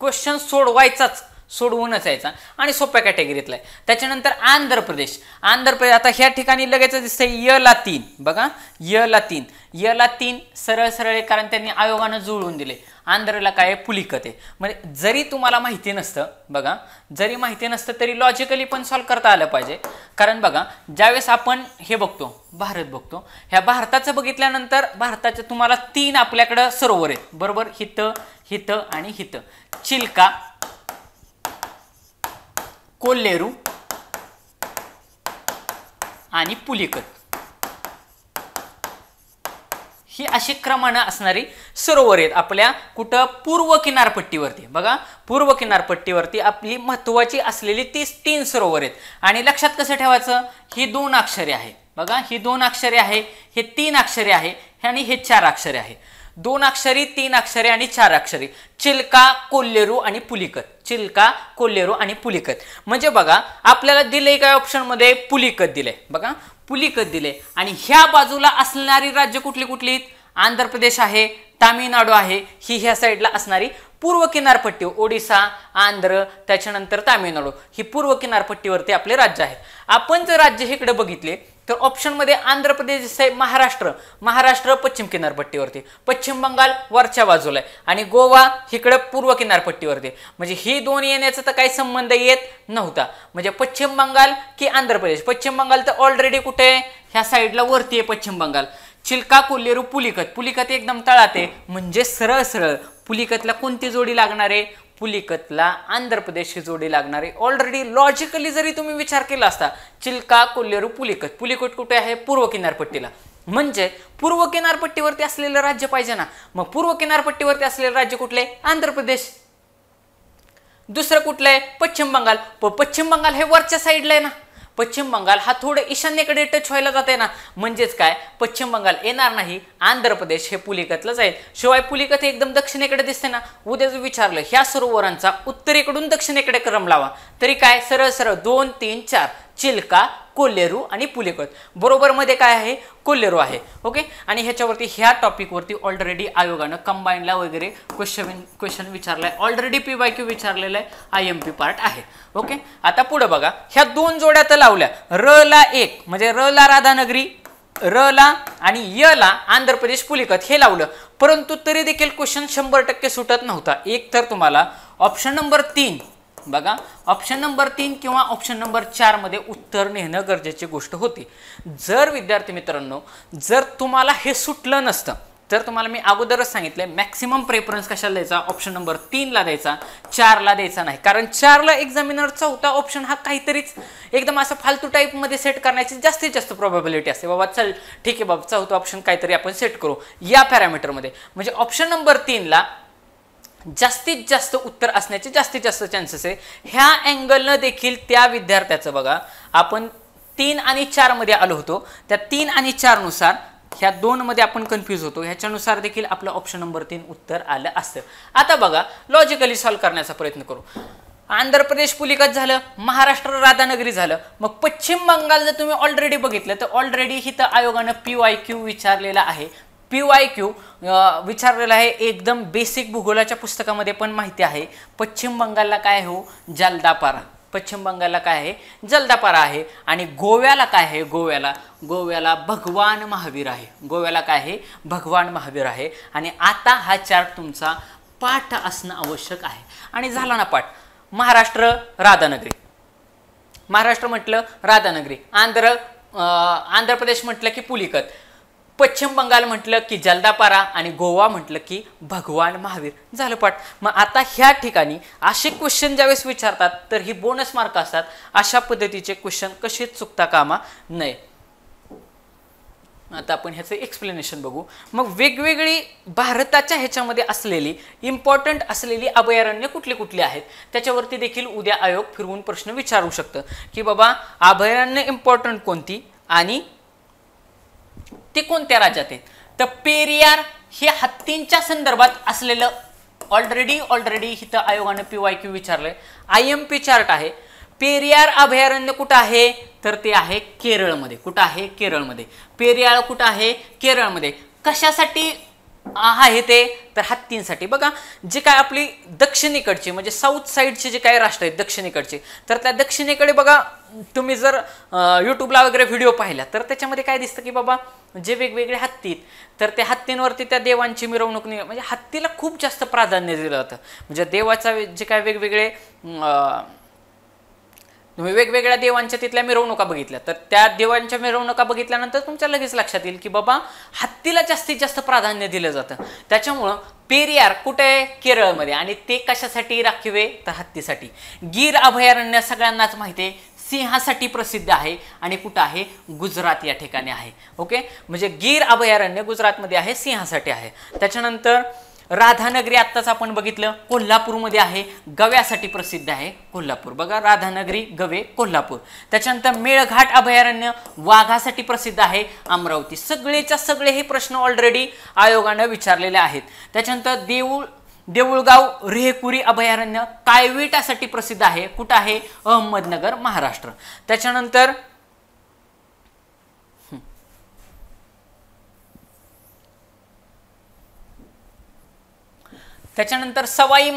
S1: क्वेश्चन सोडवूनच यायचा आणि सोप्या कॅटेगरीतला आहे. त्याच्यानंतर आंध्र प्रदेश आता ह्या ठिकाणी लगेच दिसतंय य ला 3. बघा य ला 3 सरळ कारण त्यांनी आयोगानं जुळवून दिले. आंध्रला काय पुलिकत आहे. म्हणजे जरी तुम्हाला माहिती नसतं, बघा जरी माहिती नसतं तरी लॉजिकली पण सॉल्व्ह करता आलं पाहिजे. कारण बघा ज्यावेळेस आपण हे बघतो, भारत बघतो, ह्या भारताचं बघितल्यानंतर भारताचे तुम्हाला 3 आपल्याकडं सरोवर आहेत बरोबर. हितं आणि हितं. चिल्का, कोल्लेरू आणि पुलिकत ही अशी क्रमानं असणारी सरोवर आहेत आपल्या कुठं पूर्व किनारपट्टीवरती. बघा पूर्व किनारपट्टीवरती आपली महत्त्वाची असलेली 3 सरोवर आहेत. आणि लक्षात कसं ठेवायचं, ही 2 अक्षरे आहे. बघा ही 2 अक्षरे आहे, हे 3 अक्षरे आहे आणि हे 4 अक्षरे आहे. 2 अक्षरी, 3 अक्षरे आणि 4 अक्षरी. चिल्का, कोल्लेरू आणि पुलिकत. चिल्का, कोल्लेरू आणि पुलिकत. म्हणजे बघा आपल्याला दिले काय ऑप्शन मध्ये पुलिकत दिले. बघा पुलिकत दिले. आणि ह्या बाजूला असणारी राज्य कुठली? आंध्र प्रदेश आहे, तामिळनाडू आहे, ही ह्या साईडला असणारी पूर्व किनारपट्टी. ओडिसा, आंध्र, त्याच्यानंतर तामिळनाडू ही पूर्व किनारपट्टीवरती आपले राज्य आहेत. आपण जर राज्य इकडे बघितले तर ऑप्शन मध्ये आंध्र प्रदेश दिसतंय, महाराष्ट्र पश्चिम किनारपट्टीवरती, पश्चिम बंगाल वरच्या बाजूला आहे आणि गोवा इकडे पूर्व किनारपट्टीवरती. म्हणजे ही 2 येण्याचा तर काही संबंध येत नव्हता. म्हणजे पश्चिम बंगाल की आंध्र प्रदेश. पश्चिम बंगाल तर ऑलरेडी कुठे ह्या साईडला वरती आहे पश्चिम बंगाल. चिल्का, कोल्लेरू, पुलिकत एकदम तळात आहे. म्हणजे सरळ पुलिकतला कोणती जोडी लागणार आहे? पुलिकतला आंध्र प्रदेशची जोडी लागणार आहे. ऑलरेडी लॉजिकली जरी तुम्ही विचार केला असता, चिल्का, कोल्लेरू, पुलिकत कुठे आहे? पूर्व किनारपट्टीला. म्हणजे पूर्व किनारपट्टीवरती असलेलं राज्य पाहिजे ना. मग पूर्व किनारपट्टीवरती असलेलं राज्य कुठले? आंध्र प्रदेश. दुसरं कुठलं आहे? पश्चिम बंगाल. पश्चिम बंगाल हे वरच्या साईडला आहे ना. पश्चिम बंगाल हा थोडं ईशान्येकडे टच व्हायला जाते ना. म्हणजेच काय, पश्चिम बंगाल येणार नाही, आंध्र प्रदेश हे पुलिकतला जाईल. शिवाय पुलिकत हे एकदम दक्षिणेकडे दिसते ना. उद्या जर विचारलं ह्या सरोवरांचा उत्तरेकडून दक्षिणेकडे क्रम लावा तरी काय, सरळ 2, 3, 4 चिल्का, कोल्लेरू आणि पुलिकत. बरोबर मध्ये काय आहे? कोल्लेरू आहे. ओके. आणि ह्याच्यावरती ह्या टॉपिकवरती ऑलरेडी आयोगानं कंबाईनला वगैरे क्वेश्चन विचारलाय. ऑलरेडी PYQ विचारलेला आहे, IMP पार्ट आहे. ओके. आता पुढे बघा, ह्या 2 जोड्या तर लावल्या. र ला 1 म्हणजे र ला राधानगरी, र ला आणि य ला आंध्र प्रदेश पुलिकत हे लावलं. परंतु तरी देखील क्वेश्चन 100% सुटत नव्हता. एक तर तुम्हाला ऑप्शन नंबर 3, बघा ऑप्शन नंबर 3 किंवा ऑप्शन नंबर 4 मध्ये उत्तर नेणं गरजेची गोष्ट होती. जर विद्यार्थी मित्रांनो जर तुम्हाला हे सुटलं नसतं तर तुम्हाला मी अगोदरच सांगितलंय मॅक्सिमम प्रेफरन्स कशाला द्यायचा? ऑप्शन नंबर 3 ला द्यायचा, 4 ला द्यायचा नाही. कारण 4 ला एक्झामिनर चौथा ऑप्शन हा काहीतरीच एकदम असं फालतू टाईप मध्ये सेट करण्याची जास्तीत जास्त प्रोबॅबिलिटी असते. बाबा चल ठीक आहे बाबा, चौथा ऑप्शन काहीतरी आपण सेट करू या पॅरामीटर मध्ये. म्हणजे ऑप्शन नंबर 3 ला जास्तीत जास्त उत्तर असण्याचे जास्तीत जास्त चान्सेस आहे. ह्या अँगलनं देखील त्या विद्यार्थ्याचं बघा, आपण 3 आणि 4 मध्ये आलो होतो, त्या 3 आणि 4 नुसार ह्या 2 मध्ये आपण कन्फ्यूज होतो, ह्याच्यानुसार देखील आपलं ऑप्शन नंबर 3 उत्तर आलं असतं. आता बघा लॉजिकली सॉल्व्ह करण्याचा प्रयत्न करू. आंध्र प्रदेश पुलिकत झालं, महाराष्ट्र राधानगरी झालं, मग पश्चिम बंगाल जर तुम्ही ऑलरेडी बघितलं तर ऑलरेडी हिथं आयोगानं PYQ विचारलेला आहे. PYQ विचारलेला आहे, एकदम बेसिक भूगोलाच्या पुस्तकामध्ये पण माहिती आहे. पश्चिम बंगालला काय हो, जलदापारा. पश्चिम बंगालला काय आहे, जलदापारा आहे. आणि गोव्याला काय आहे, गोव्याला भगवान महावीर आहे. गोव्याला काय आहे, भगवान महावीर आहे. आणि आता हा चार्ट तुमचा पाठ असणं आवश्यक आहे. आणि झाला ना पाठ. महाराष्ट्र राधानगरी, महाराष्ट्र म्हटलं राधानगरी, आंध्र प्रदेश म्हटलं की पुलिकत, पश्चिम बंगाल म्हटलं की जलदापारा आणि गोवा म्हटलं की भगवान महावीर. झालं पाठ. मग आता ह्या ठिकाणी असे क्वेश्चन ज्यावेळेस विचारतात तर ही बोनस मार्क असतात. अशा पद्धतीचे क्वेश्चन कसेच चुकता कामा नये. आता आपण ह्याचं एक्सप्लेनेशन बघू. मग वेगवेगळी भारताच्या ह्याच्यामध्ये असलेली इम्पॉर्टंट असलेली अभयारण्य कुठली कुठली आहेत त्याच्यावरती देखील उद्या आयोग फिरवून प्रश्न विचारू शकतं की बाबा अभयारण्य इम्पॉर्टंट कोणती आणि ते कोणत्या राज्यात आहेत. तर पेरियार हे हत्तींच्या संदर्भात असलेलं ऑलरेडी इथं आयोगाने PYQ विचारलंय. IMP चार्ट आहे. पेरियार अभयारण्य कुठं आहे तर ते आहे केरळमध्ये. कुठं आहे, केरळमध्ये. पेरियार कुठं आहे, केरळमध्ये. कशासाठी आहे ते तर हत्तींसाठी. बघा जे काय आपली दक्षिणेकडची म्हणजे साऊथ साईडचे जे काही राष्ट्र आहेत दक्षिणेकडचे, तर त्या दक्षिणेकडे बघा तुम्ही जर यूट्यूबला वगैरे व्हिडिओ पाहिला तर त्याच्यामध्ये काय दिसतं की बाबा जे वेगवेगळे हत्ती तर त्या हत्तींवरती त्या देवांची मिरवणूक म्हणजे हत्तीला खूप जास्त प्राधान्य दिलं जातं. म्हणजे देवाचा जे काय वेगवेगळे तुम्ही वेगवेगळ्या देवांच्या तिथल्या मिरवणुका बघितल्या तर त्या देवांच्या मिरवणुका बघितल्यानंतर तुमच्या लगेच लक्षात येईल की बाबा हत्तीला जास्तीत जास्त प्राधान्य दिलं जातं. त्याच्यामुळं पेरियार कुठे आहे, केरळमध्ये. आणि ते कशासाठी राखीव आहे तर हत्तीसाठी. गीर अभयारण्य सगळ्यांनाच माहिती आहे सिंहासाठी प्रसिद्ध आहे आणि कुठं आहे, गुजरात या ठिकाणी आहे. ओके, म्हणजे गीर अभयारण्य गुजरातमध्ये आहे, सिंहासाठी आहे. त्याच्यानंतर राधानगरी आत्ताच आपण बघितलं कोल्हापूरमध्ये आहे, गव्यासाठी प्रसिद्ध आहे कोल्हापूर. बघा राधानगरी, गवे, कोल्हापूर. त्याच्यानंतर मेळघाट अभयारण्य वाघासाठी प्रसिद्ध आहे, अमरावती. सगळेच्या सगळे हे प्रश्न ऑलरेडी आयोगानं विचारलेले आहेत. त्याच्यानंतर देऊळगाव रेहकुरी अभयारण्य कायविटासाठी प्रसिद्ध आहे. कुठं आहे, अहमदनगर, महाराष्ट्र. त्याच्यानंतर सवाई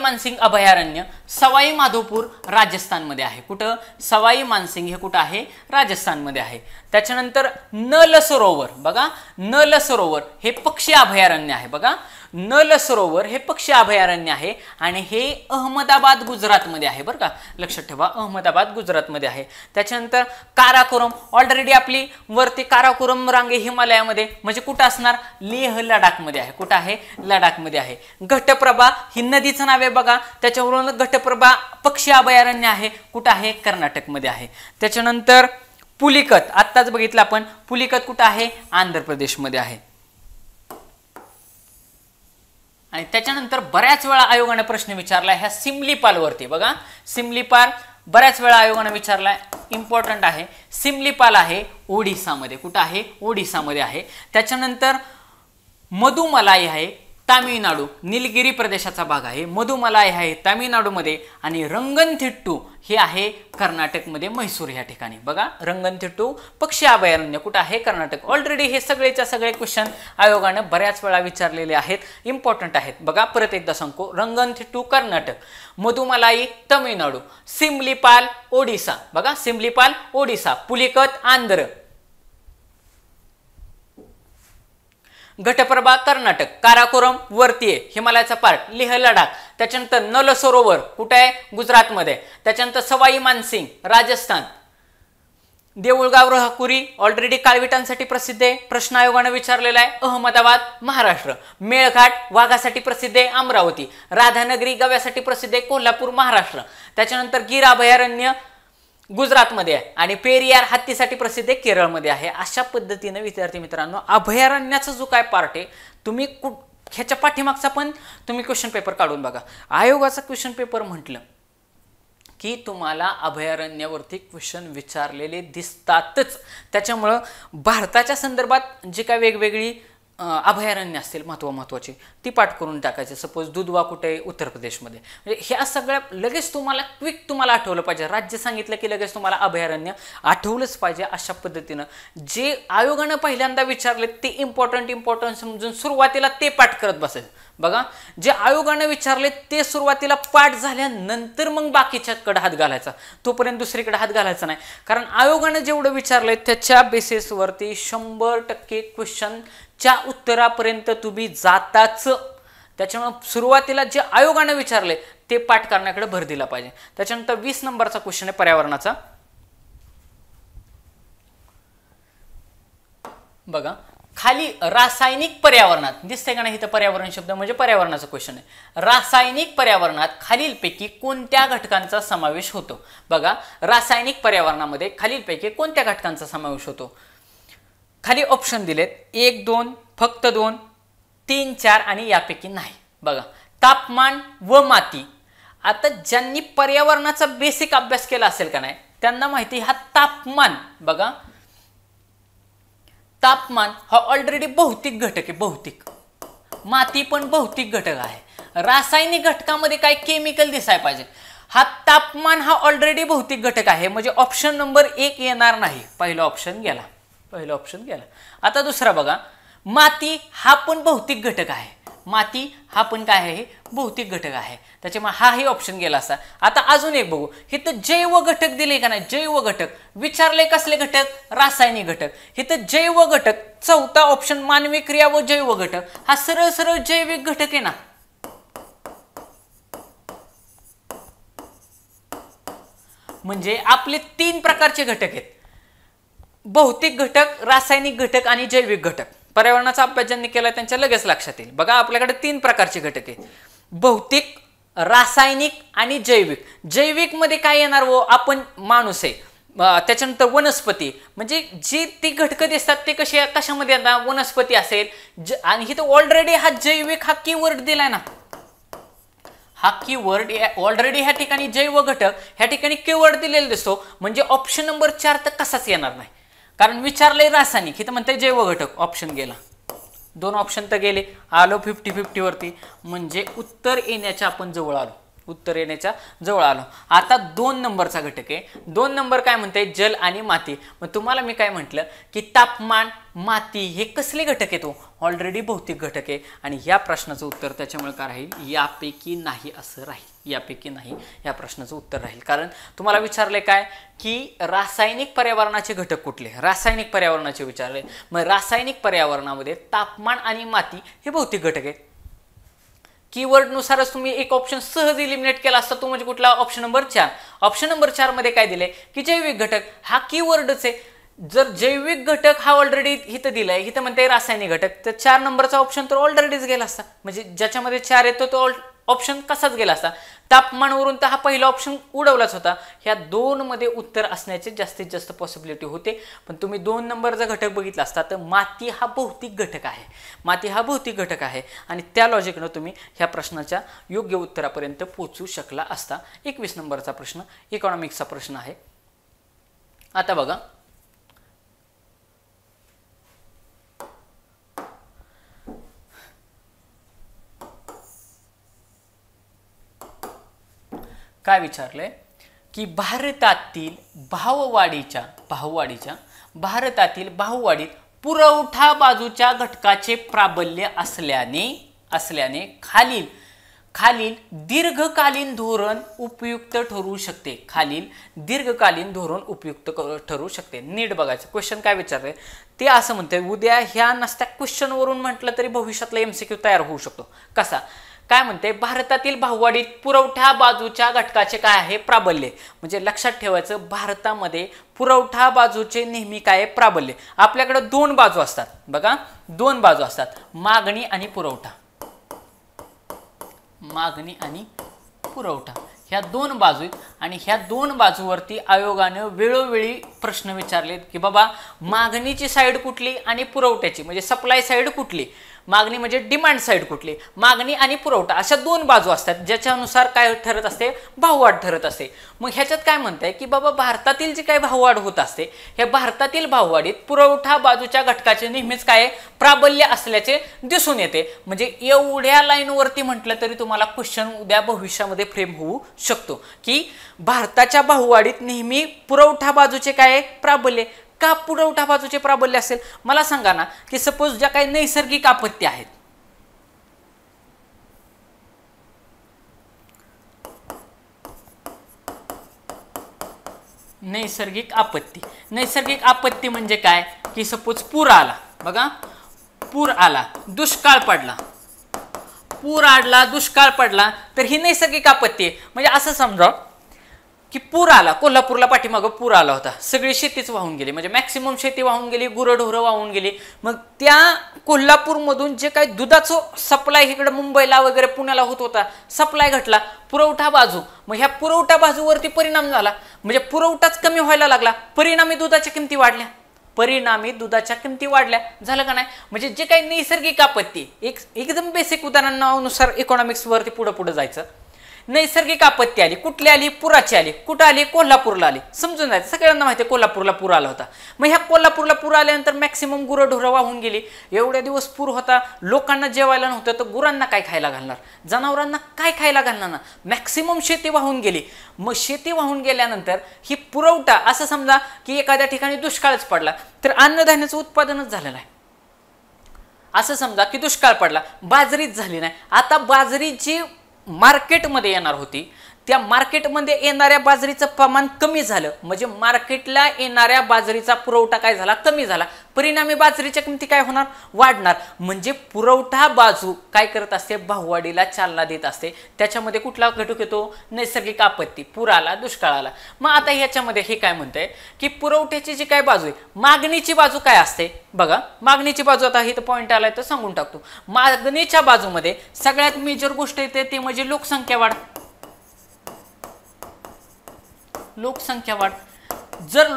S1: मानसिंग अभयारण्य सवाई माधोपूर राजस्थानमध्ये आहे. कुठं, सवाई मानसिंग हे कुठं आहे, राजस्थानमध्ये आहे. त्याच्यानंतर नल सरोवर, बघा नल सरोवर हे पक्षी अभयारण्य आहे. बघा नल सरोवर हे पक्षी अभयारण्य आहे आणि हे अहमदाबाद, गुजरातमध्ये आहे. बरं का, लक्षात ठेवा, अहमदाबाद, गुजरातमध्ये आहे. त्याच्यानंतर काराकोरम ऑलरेडी आपली वरती काराकोरम रांगे हिमालयामध्ये म्हणजे कुठं असणार, लेह, लडाखमध्ये आहे. कुठं आहे, लडाखमध्ये आहे. घटप्रभा ही नदीचं नाव आहे बघा, त्याच्यावरून घटप्रभा पक्षी अभयारण्य आहे. कुठं आहे, कर्नाटकमध्ये आहे. त्याच्यानंतर पुलिकत आत्ताच बघितलं आपण, पुलिकत कुठं आहे, आंध्र प्रदेशमध्ये आहे. आणि त्याच्यानंतर बऱ्याच वेळा आयोगाने प्रश्न विचारला ह्या सिमलीपालवरती. बघा सिमलीपाल बऱ्याच वेळा आयोगाने विचारलाय, इम्पॉर्टंट आहे. सिमलीपाल आहे ओडिसामध्ये. कुठं आहे, ओडिसामध्ये आहे. त्याच्यानंतर मधुमलाई आहे तामिळनाडू, निलगिरी प्रदेशाचा भाग आहे. मधुमलाई आहे तामिळनाडूमध्ये आणि रंगनथिट्टू हे आहे कर्नाटकमध्ये, म्हैसूर या ठिकाणी. बघा रंगनथिट्टू पक्षी अभयारण्य कुठं आहे, कर्नाटक. ऑलरेडी हे सगळेच्या सगळे क्वेश्चन आयोगाने बऱ्याच वेळा विचारलेले आहेत, इम्पॉर्टंट आहेत. बघा परत एकदा सांगतो, रंगनथिट्टू कर्नाटक, मधुमलाई तमिळनाडू, सिमलीपाल ओडिसा. बघा सिमलीपाल ओडिसा, पुलिकत आंध्र, घटप्रभा कर्नाटक, काराकोरम वरती आहे हिमालयाचा पार्ट, लेह लडाख. त्याच्यानंतर नल सरोवर कुठे आहे, गुजरातमध्ये. त्याच्यानंतर सवाई मानसिंग राजस्थान, देऊळगाव रेहकुरी ऑलरेडी काळविटांसाठी प्रसिद्ध आहे, प्रश्न आयोगाने विचारलेला आहे, अहमदाबाद, महाराष्ट्र. मेळघाट वाघासाठी प्रसिद्ध आहे, अमरावती. राधानगरी गव्यासाठी प्रसिद्ध आहे, कोल्हापूर, महाराष्ट्र. त्याच्यानंतर गीर अभयारण्य गुजरातमध्ये आहे आणि पेरियार हत्तीसाठी प्रसिद्ध आहे, केरळमध्ये आहे. अशा पद्धतीने विद्यार्थी मित्रांनो अभयारण्याचा जो काय पार्ट आहे तुम्ही ह्याच्या पाठीमागचा पण तुम्ही क्वेश्चन पेपर काढून बघा. आयोगाचा क्वेश्चन पेपर म्हटलं की तुम्हाला अभयारण्यावरती क्वेश्चन विचारलेले दिसतातच. त्याच्यामुळं भारताच्या संदर्भात जे काय वेगवेगळी अभयारण्य असतील महत्त्वाची ती पाठ करून टाकायची. सपोज दुधवा कुठे आहे, उत्तर प्रदेशमध्ये. म्हणजे ह्या सगळ्या लगेच तुम्हाला क्विक तुम्हाला आठवलं पाहिजे. राज्य सांगितलं की लगेच तुम्हाला अभयारण्य आठवलंच पाहिजे. अशा पद्धतीनं जे आयोगानं पहिल्यांदा विचारले ते इम्पॉर्टंट समजून सुरुवातीला ते पाठ करत बसायचं. बघा, जे आयोगानं विचारले ते सुरुवातीला पाठ झाल्यानंतर मग बाकीच्याकडे हात घालायचा. तोपर्यंत दुसरीकडे हात घालायचा नाही. कारण आयोगानं जेवढं विचारलंय त्याच्या बेसिसवरती 100% क्वेश्चनच्या उत्तरापर्यंत तुम्ही जाताच. त्याच्यामुळे सुरुवातीला जे आयोगानं विचारले ते पाठ करण्याकडे भर दिला पाहिजे. त्याच्यानंतर 20 नंबरचा क्वेश्चन आहे पर्यावरणाचा. बघा, खाली रासायनिक पर्यावरणात दिसते का नाही, इथं पर्यावरण शब्द म्हणजे पर्यावरणाचा क्वेश्चन आहे. रासायनिक पर्यावरणात खालीलपैकी कोणत्या घटकांचा समावेश होतो? बघा, रासायनिक पर्यावरणामध्ये खालीलपैकी कोणत्या घटकांचा समावेश होतो? खाली ऑप्शन दिलेत 1, 2, फक्त 2, 3, 4 आणि यापैकी नाही. बघा, तापमान व माती. आता ज्यांनी पर्यावरणाचा बेसिक अभ्यास केला असेल का नाही त्यांना माहिती हा तापमान. बघा, तापमान हा ऑलरेडी भौतिक घटक आहे. भौतिक. माती पण भौतिक घटक आहे. रासायनिक घटकामध्ये काय केमिकल दिसायला पाहिजे. हा तापमान हा ऑलरेडी भौतिक घटक आहे. म्हणजे ऑप्शन नंबर 1 येणार नाही. पहिला ऑप्शन गेला. आता दुसरा बघा, माती हा पण भौतिक घटक आहे. माती हा पण काय आहे, भौतिक घटक आहे. त्याच्यामुळे हाही ऑप्शन गेला असता. आता अजून एक बघू, इथं जैव घटक दिले का नाही. जैव घटक विचारले कसले घटक, रासायनिक घटक. इथं जैव घटक चौथा ऑप्शन मानवी क्रिया व जैव घटक. हा सरळ जैविक घटक आहे ना. म्हणजे आपले 3 प्रकारचे घटक आहेत. भौतिक घटक, रासायनिक घटक आणि जैविक घटक. पर्यावरणाचा अभ्यास ज्यांनी केला त्यांच्या लगेच लक्षात येईल. बघा, आपल्याकडे 3 प्रकारचे घटक आहेत. भौतिक, रासायनिक आणि जैविक. जैविक मध्ये काय येणार व आपण माणूस आहे. त्याच्यानंतर वनस्पती. म्हणजे जी ती घटक दिसतात ते कशामध्ये येतात, वनस्पती असेल. आणि इथं ऑलरेडी हा जैविक हा कीवर्ड दिलाय ना. हा कीवर्ड ऑलरेडी ह्या ठिकाणी जैव घटक ह्या ठिकाणी कीवर्ड दिलेला दिसतो. म्हणजे ऑप्शन नंबर 4 तर कसाच येणार नाही. कारण विचारलंय रासायनिक, इथं म्हणते जैव घटक. ऑप्शन गेला. 2 ऑप्शन तर गेले. आलो 50-50 वरती. म्हणजे उत्तर येण्याच्या आपण जवळ आलो. आता 2 नंबरचा घटक आहे. 2 नंबर काय म्हणते, जल आणि माती. मग तुम्हाला मी काय म्हटलं की तापमान, माती हे कसले घटक आहे, तो ऑलरेडी भौतिक घटक आहे. आणि या प्रश्नाचं उत्तर त्याच्यामुळे काय राहील, यापैकी नाही असं राहील. यापैकी नाही या प्रश्नाचं उत्तर राहील. कारण तुम्हाला विचारले काय की रासायनिक पर्यावरणाचे घटक कुठले, रासायनिक पर्यावरणाचे विचारले. मग रासायनिक पर्यावरणामध्ये तापमान आणि माती हे भौतिक घटक आहेत. कीवर्ड नुसारच तुम्ही एक ऑप्शन सहज इलिमिनेट केला असता, तो म्हणजे कुठला, ऑप्शन नंबर 4. ऑप्शन नंबर 4 मध्ये काय दिले की जैविक घटक. हा कीवर्डच आहे. जर जैविक घटक हा ऑलरेडी इथं दिलाय, इथं म्हणते रासायनिक घटक, तर 4 नंबरचा ऑप्शन तर ऑलरेडीच गेला असता. म्हणजे ज्याच्यामध्ये 4 येतो तो ऑप्शन कसाच गेला असता. तापमानावरून तर हा पहिला ऑप्शन उडवलाच होता. ह्या 2 मध्ये उत्तर असण्याचे जास्तीत जास्त पॉसिबिलिटी होते. पण तुम्ही 2 नंबरचा घटक बघितला असता तर माती हा भौतिक घटक आहे. माती हा भौतिक घटक आहे. आणि त्या लॉजिकनं तुम्ही ह्या प्रश्नाच्या योग्य उत्तरापर्यंत पोहोचू शकला असता. 21 नंबरचा प्रश्न इकॉनॉमिक्सचा प्रश्न आहे. आता बघा, काय विचारलंय की भारतातील भाववाढीत पुरवठा बाजूच्या घटकाचे प्राबल्य असल्याने खालील दीर्घकालीन धोरण उपयुक्त ठरू शकते. नीट बघायचं क्वेश्चन काय विचारलंय ते. असं म्हणते, उद्या ह्या नसत्या क्वेश्चन वरून म्हटलं तरी भविष्यातला MCQ तयार होऊ शकतो. कसा, काय म्हणते, भारतातील भाववाढीत पुरवठा बाजूच्या घटकाचे काय आहे, प्राबल्य. म्हणजे लक्षात ठेवायचं, भारतामध्ये पुरवठा बाजूचे नेहमी काय प्राबल्य. आपल्याकडे 2 बाजू असतात. बघा, 2 बाजू असतात, मागणी आणि पुरवठा. ह्या 2 बाजू आहेत. आणि ह्या 2 बाजूवरती आयोगाने वेळोवेळी प्रश्न विचारलेत की बाबा मागणीची साईड कुठली आणि पुरवठ्याची म्हणजे सप्लाय साईड कुठली. मागणी म्हणजे डिमांड साईड कुठली, मागणी आणि पुरवठा अशा दोन बाजू असतात ज्याच्यानुसार काय ठरत असते, भाववाढ ठरत असते. मग ह्याच्यात काय म्हणताय की बाबा भारतातील जी काही भाववाढ होत असते ह्या भारतातील भाववाढीत पुरवठा बाजूच्या घटकाचे नेहमीच काय प्राबल्य असल्याचे दिसून येते. म्हणजे एवढ्या लाईनवरती म्हटलं तरी तुम्हाला क्वेश्चन उद्या भविष्यामध्ये फ्रेम होऊ शकतो की भारताच्या भाववाढीत नेहमी पुरवठा बाजूचे काय प्राबल्य. का पुरवठा बाजूचे प्राबल्य असेल मला सांगा ना, की सपोज ज्या काही नैसर्गिक आपत्ती आहेत, नैसर्गिक आपत्ती म्हणजे काय की सपोज पूर आला, बघा पूर आला, दुष्काळ पडला, दुष्काळ पडला तर ही नैसर्गिक आपत्ती आहे. म्हणजे असं समजा की पूर आला, कोल्हापूरला पाठीमागं पूर आला होता, सगळी शेतीच वाहून गेली, म्हणजे मॅक्सिमम शेती वाहून गेली, गुरंढोरं वाहून गेली. मग त्या कोल्हापूरमधून जे काही दुधाचं सप्लाय इकडे मुंबईला वगैरे पुण्याला होत होता, सप्लाय घटला, पुरवठा बाजू, मग ह्या पुरवठा बाजूवरती परिणाम झाला, म्हणजे पुरवठाच कमी व्हायला लागला, परिणामी दुधाच्या किमती वाढल्या, झालं का नाही. म्हणजे जे काही नैसर्गिक आपत्ती, एकदम बेसिक उदाहरणानुसार इकॉनॉमिक्स वरती पुढे जायचं. नैसर्गिक आपत्ती आली, कुठली आली, पुराची आली, कुठं आली, कोल्हापूरला आली, समजून जायचं, सगळ्यांना माहिती आहे कोल्हापूरला पूर आला होता. मग ह्या कोल्हापूरला पूर आल्यानंतर मॅक्सिमम गुरंढोरं वाहून गेली, एवढ्या दिवस पूर होता, लोकांना जेवायला नव्हतं तर गुरांना काय खायला घालणार, जनावरांना काय खायला घालणार ना, मॅक्सिमम शेती वाहून गेली. मग शेती वाहून गेल्यानंतर ही पुरवठा, असं समजा की एखाद्या ठिकाणी दुष्काळच पडला तर अन्नधान्याचं उत्पादनच झालं नाही, असं समजा की दुष्काळ पडला, बाजरीच झाली नाही. आता बाजरी जी मार्केटमध्ये येणार होती त्या मार्केटमध्ये येणाऱ्या बाजरीचं प्रमाण कमी झालं, म्हणजे मार्केटला येणाऱ्या बाजरीचा पुरवठा काय झाला, कमी झाला, परिणामी बाजरीच्या किमती काय होणार, वाढणार. म्हणजे पुरवठा बाजू काय करत असते, भाववाढीला चालना देत असते. त्याच्यामध्ये कुठला घटक येतो, नैसर्गिक आपत्ती, पूर आला, दुष्काळ आला. मग आता ह्याच्यामध्ये हे काय म्हणतंय की पुरवठ्याची जी काय बाजू आहे, मागणीची बाजू काय असते, बघा मागणीची बाजू, आता इथं पॉईंट आलाय तर सांगून टाकतो. मागणीच्या बाजूमध्ये सगळ्यात मेजर गोष्ट येते ते म्हणजे लोकसंख्या वाढ. जर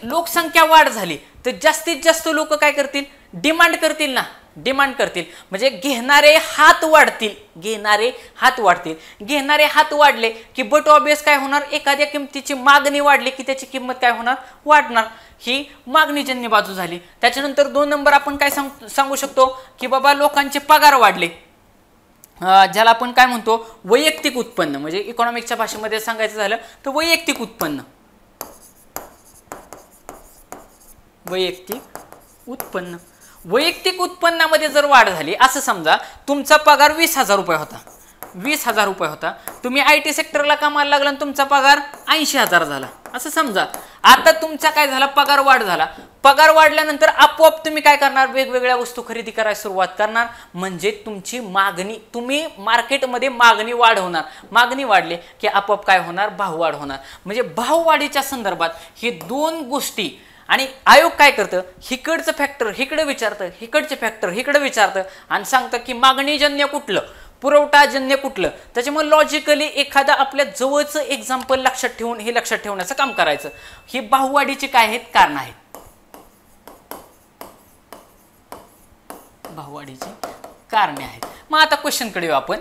S1: लोकसंख्या वाढ झाली तर जास्तीत जास्त लोक काय करतील, डिमांड करतील. म्हणजे घेणारे हात वाढले की बट ऑब्वियस काय होणार, एखाद्या किमतीची मागणी वाढली की त्याची किंमत काय होणार, वाढणार. ही मागणीजन्य बाजू झाली. त्याच्यानंतर 2 नंबर आपण काय सांगू शकतो की बाबा लोकांचे पगार वाढले, ज्याला आपण काय म्हणतो वैयक्तिक उत्पन्न, म्हणजे इकॉनॉमिक्सच्या भाषेमध्ये सांगायचं झालं तर वैयक्तिक उत्पन्नामध्ये जर वाढ झाली, असं समजा तुमचा पगार 20,000 रुपये होता, तुम्ही IT सेक्टरला कामाला लागला आणि तुमचा पगार 80,000 झाला, असं समजा. आता तुमचा काय झाला, पगार वाढल्यानंतर आपोआप तुम्ही काय करणार, वेगवेगळ्या वस्तू खरेदी करायला सुरुवात करणार. म्हणजे तुमची मागणी, तुम्ही मार्केटमध्ये मागणी वाढवणार, मागणी वाढली की आपोआप काय होणार, भाववाढ होणार. म्हणजे भाववाढीच्या संदर्भात हे 2 गोष्टी. आणि आयोग काय करतं, हिकडचं फॅक्टर हिकडे विचारतं, हिकडचे फॅक्टर हिकडे विचारतं आणि सांगतं की मागणीजन्य कुठलं, पुरवठाजन्य कुठलं. त्याच्यामुळे लॉजिकली एखादा आपल्या जवळचं एक्झाम्पल लक्षात ठेवून हे लक्षात ठेवण्याचं काम करायचं. ही भाववाढीची काय आहेत, कारण आहेत, भाववाढीची कारणे आहेत. मग आता क्वेश्चनकडे येऊ आपण.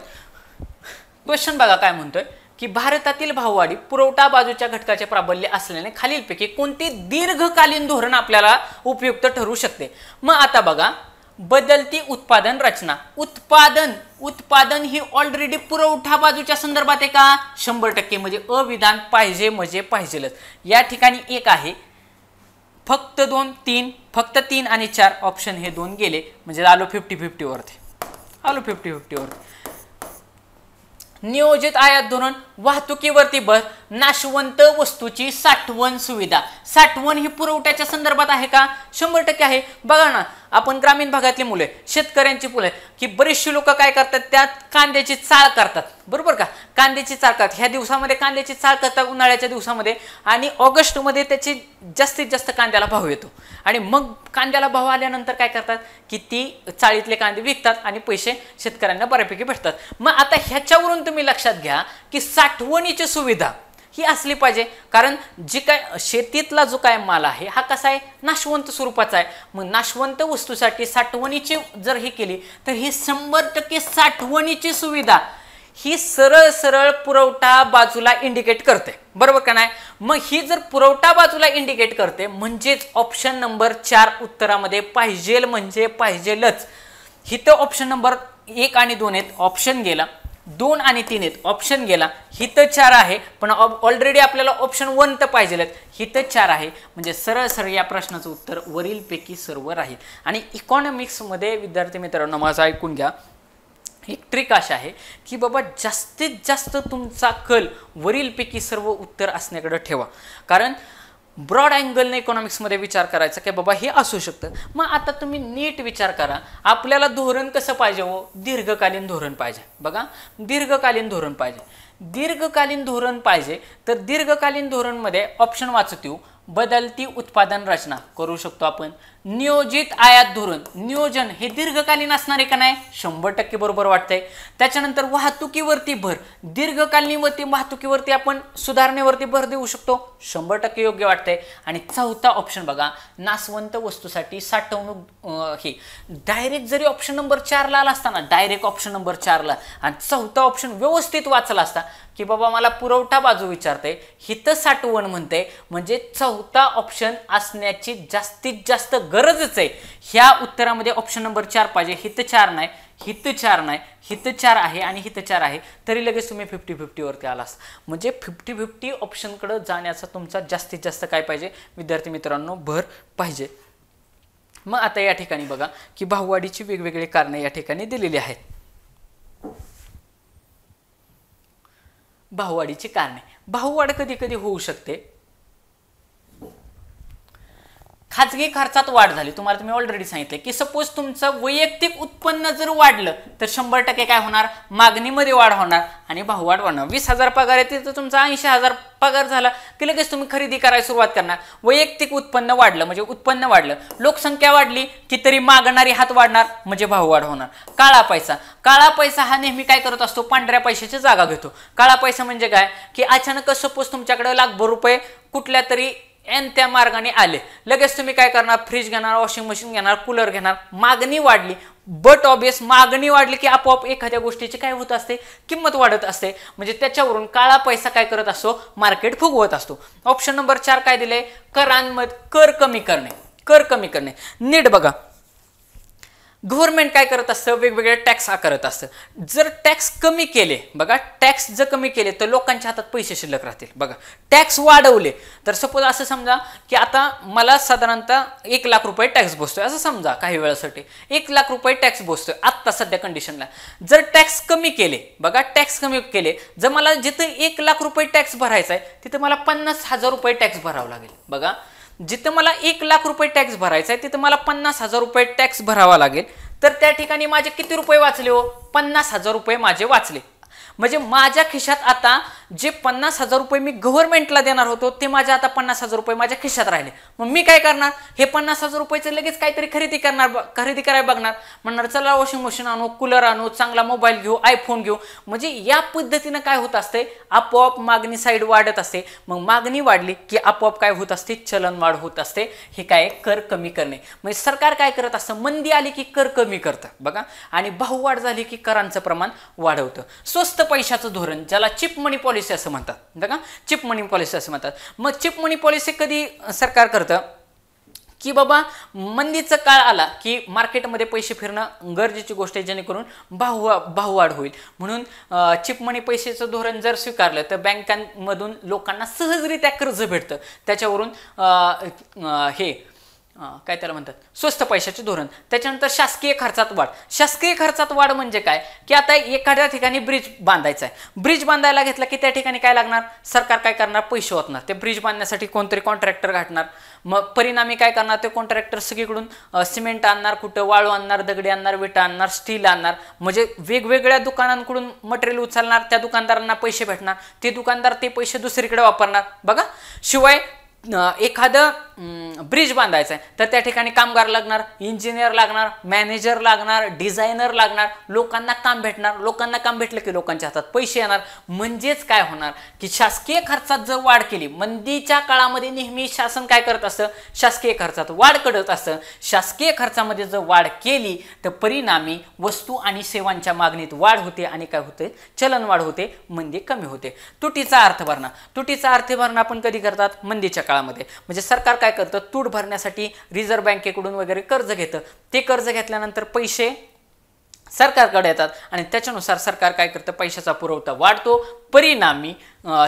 S1: क्वेश्चन बघा काय म्हणतोय की भारतातील भाववाढी पुरवठा बाजूच्या घटकाचे प्राबल्य असल्याने खालीलपैकी कोणती दीर्घकालीन धोरण आपल्याला उपयुक्त ठरू शकते. मग आता बघा, बदलती उत्पादन रचना, उत्पादन ही ऑलरेडी पुरवठा बाजूच्या संदर्भात आहे का, 100%. म्हणजे अविधान पाहिजे म्हणजे पाहिजेलच. या ठिकाणी 1 आहे, फक्त 2, 3, फक्त 3 आणि 4 ऑप्शन हे 2 गेले, म्हणजे आलो 50-50 वरती. नियोजित आयात धोरण, वाहतुकीवरती भर, नाशवंत वस्तूची साठवण सुविधा. साठवण ही पुरवठ्याच्या संदर्भात आहे का, 100% आहे. बघा ना, आपण ग्रामीण भागातली मुले, शेतकऱ्यांची मुले की बरेचशी लोक काय करतात, त्यात कांद्याची चाळ करतात, बरोबर का, कांद्याची चाळ करतात. ह्या दिवसामध्ये कांद्याची चाळ करतात, उन्हाळ्याच्या दिवसामध्ये, आणि ऑगस्टमध्ये त्याची जास्तीत जास्त कांद्याला भाव येतो. आणि मग कांद्याला भाव आल्यानंतर काय करतात की ती चाळीतले कांदे विकतात आणि पैसे शेतकऱ्यांना बऱ्यापैकी भेटतात. मग आता ह्याच्यावरून तुम्ही लक्षात घ्या की साठवणीची सुविधा ही असली पाहिजे, कारण जी काय शेतीतला जो काय माल आहे हा कसा आहे, नाशवंत स्वरूपाचा आहे. मग नाशवंत वस्तूसाठी साठवणीची जर ही केली तर ही 100% साठवणीची सुविधा ही सरळ सरळ पुरवठा बाजूला इंडिकेट करते, बरोबर का नाही. मग ही जर पुरवठा बाजूला इंडिकेट करते म्हणजेच ऑप्शन नंबर 4 उत्तरामध्ये पाहिजेल म्हणजे पाहिजेलच. हिथं ऑप्शन नंबर 1 आणि 2 आहेत, ऑप्शन गेला. 2 आणि 3 आहेत, ऑप्शन गेला. हिथं 4 आहे पण ऑलरेडी आपल्याला ऑप्शन 1 तर पाहिजे, हिथं 4 आहे म्हणजे सरळ सरळ या प्रश्नाचं उत्तर वरीलपैकी सर्व राहील. आणि इकॉनॉमिक्समध्ये विद्यार्थी मित्रांनो माझं ऐकून घ्या, एक ट्रिक अशी आहे की बाबा जास्तीत जास्त तुमचा कल वरीलपैकी सर्व उत्तर असण्याकडे ठेवा, कारण ब्रॉड अँगलने इकॉनॉमिक्समध्ये विचार करायचा की बाबा हे असू शकतं. मग आता तुम्ही नीट विचार करा, आपल्याला धोरण कसं पाहिजे हो, दीर्घकालीन धोरण पाहिजे. बघा दीर्घकालीन धोरण पाहिजे, दीर्घकालीन धोरण पाहिजे तर दीर्घकालीन धोरणमध्ये ऑप्शन वाचतो, बदलती उत्पादन रचना करू शकतो आपण. नियोजित आयात धोरण, नियोजन हे दीर्घकालीन असणार आहे का नाही, 100% बरोबर वाटतंय. त्याच्यानंतर वाहतुकीवरती भर, दीर्घकालीनवरती वाहतुकीवरती आपण सुधारणेवरती भर देऊ शकतो, 100% योग्य वाटतंय. आणि चौथा ऑप्शन बघा, नाशवंत वस्तूसाठी साठवणूक, हे डायरेक्ट जरी ऑप्शन नंबर 4 ला आला असताना, डायरेक्ट ऑप्शन नंबर 4 ला आणि चौथा ऑप्शन व्यवस्थित वाचला असता की बाबा मला पुरवठा बाजू विचारते, हिथं साठवण म्हणते, म्हणजे चौथा ऑप्शन असण्याची जास्तीत जास्त गरजच आहे. ह्या उत्तरामध्ये ऑप्शन नंबर 4 पाहिजे, हिथं 4 नाही, हिथं 4 नाही, हिथं 4 आहे आणि हिथं 4 आहे, तरी लगेच तुम्ही 50-50 वरती आलास. म्हणजे 50-50 ऑप्शनकडे जाण्याचा तुमचा जास्तीत जास्त काय पाहिजे विद्यार्थी मित्रांनो, भर पाहिजे. मग आता या ठिकाणी बघा की भाववाढीची वेगवेगळी कारणे या ठिकाणी दिलेली आहेत. भाववाढीची कारणे, भाववाढ कधी कधी होऊ शकते, खाजगी खर्चात वाढ झाली. तुम्हाला तुम्ही ऑलरेडी सांगितले की सपोज तुमचं वैयक्तिक उत्पन्न जर वाढलं तर 100% काय होणार, मागणीमध्ये वाढ होणार आणि भाववाढ होणार. 20,000 पगार आहे तर तुमचा 80,000 पगार झाला की लगेच तुम्ही खरेदी करायला सुरुवात करणार. वैयक्तिक उत्पन्न वाढलं म्हणजे उत्पन्न वाढलं, लोकसंख्या वाढली की तरी मागणारी हात वाढणार म्हणजे भाववाढ होणार. काळा पैसा, काळा पैसा हा नेहमी काय करत असतो, पांढऱ्या पैशाची जागा घेतो. काळा पैसा म्हणजे काय की अचानक सपोज तुमच्याकडे लाखभर रुपये कुठल्या तरी त्या मार्गाने आले, लगेच तुम्ही काय करणार, फ्रीज घेणार, वॉशिंग मशीन घेणार, कूलर घेणार. मागणी वाढली, बट ऑब्वियस मागणी वाढली की आपोआप एखाद्या गोष्टीची काय होत असते, किंमत वाढत असते. म्हणजे त्याच्यावरून काळा पैसा काय करत असतो, मार्केट फुगवत असतो. ऑप्शन नंबर 4 काय दिले, करांमध्ये कर कमी करणे, कर कमी करणे. नीट बघा, गव्हर्नमेंट काय करत असतं, वेगवेगळे टॅक्स आकारत असतं. जर टॅक्स कमी केले, बघा टॅक्स जर कमी केले तर लोकांच्या हातात पैसे शिल्लक राहतील. बघा टॅक्स वाढवले तर सपोज असं समजा की आता मला साधारणतः 1 लाख रुपये टॅक्स बसतोय, असं समजा काही वेळासाठी 1 लाख रुपये टॅक्स बसतोय आत्ता सध्या कंडिशनला. जर टॅक्स कमी केले, बघा टॅक्स कमी केले, जर मला जिथं 1 लाख रुपये टॅक्स भरायचा आहे तिथं मला 50,000 रुपये टॅक्स भरावा लागेल. बघा जिथं मला 1 लाख रुपये टॅक्स भरायचा आहे तिथं मला 50,000 रुपये टॅक्स भरावा लागेल. तर त्या ठिकाणी माझे किती रुपये वाचले हो, 50,000 रुपये माझे वाचले. म्हणजे माझ्या खिशात आता जे 50,000 रुपये मी गव्हर्नमेंटला देणार होतो ते माझ्या आता 50,000 रुपये माझ्या खिशात राहिले. मग मी काय करणार, हे 50,000 रुपयाचं लगेच काहीतरी खरेदी करायला बघणार, म्हणणार चला वॉशिंग मशीन आणू, कूलर आणू, चांगला मोबाईल घेऊ, आयफोन घेऊ. म्हणजे या पद्धतीनं काय होत असते, आपोआप मागणी साईड वाढत असते. मग मागणी वाढली की आपोआप काय होत असते, चलन वाढ होत असते. हे काय, कर कमी करणे. म्हणजे सरकार काय करत असतं, मंदी आली की कर कमी करतं बघा, आणि भाववाढ झाली की करांचं प्रमाण वाढवतं. स्वस्त पैशाचं धोरण, ज्याला चिप मनी पॉलिसी असं म्हणतात बघा, चिप मनी पॉलिसी असं म्हणतात. मग चिप मनी पॉलिसी कधी सरकार करतं की बाबा मंदीचा काळ आला की मार्केटमध्ये पैसे फिरणं गरजेची गोष्ट आहे, जेणेकरून भाववाढ होईल. म्हणून चिप मनी पैशाचं धोरण जर स्वीकारलं तर बँकांमधून लोकांना सहजरित्या कर्ज भेटतं. त्याच्यावरून हे काय त्याला म्हणतात, स्वस्त पैशाचे धोरण. त्याच्यानंतर शासकीय खर्चात वाढ. शासकीय खर्चात वाढ म्हणजे काय की आता एखाद्या ठिकाणी ब्रिज बांधायचा आहे, ब्रिज बांधायला घेतला की त्या ठिकाणी काय लागणार, सरकार काय करणार, पैसे ओतणार. ते ब्रिज बांधण्यासाठी कोणतरी कॉन्ट्रॅक्टर घालणार. मग परिणामी काय करणार, ते कॉन्ट्रॅक्टर सगळीकडून सिमेंट आणणार, कुठं वाळू आणणार, दगडी आणणार, विटा आणणार, स्टील आणणार. म्हणजे वेगवेगळ्या दुकानांकडून मटेरियल उचलणार, त्या दुकानदारांना पैसे भेटणार, ते दुकानदार ते पैसे दुसरीकडे वापरणार बघा. शिवाय एखादं ब्रिज बांधायचा आहे तर त्या ठिकाणी कामगार लागणार, इंजिनियर लागणार, मॅनेजर लागणार, डिझायनर लागणार, लोकांना काम भेटणार. लोकांना काम भेटलं की लोकांच्या हातात पैसे येणार. म्हणजेच काय होणार की शासकीय खर्चात जर वाढ केली, मंदीच्या काळामध्ये नेहमी शासन काय करत असतं, शासकीय खर्चात वाढ करत असतं. शासकीय खर्चामध्ये जर वाढ केली तर परिणामी वस्तू आणि सेवांच्या मागणीत वाढ होते आणि काय होते, चलनवाढ होते, मंदी कमी होते. तुटीचा अर्थभरणा, तुटीचा अर्थभरणा आपण कधी करतात, मंदीच्या काळामध्ये. म्हणजे सरकार काय करतं, तूट भरण्यासाठी रिझर्व्ह बँकेकडून वगैरे कर्ज घेतं. ते कर्ज घेतल्यानंतर पैसे सरकारकडे येतात आणि त्याच्यानुसार सरकार काय करतं, पैशाचा पुरवठा वाढतो, परिणामी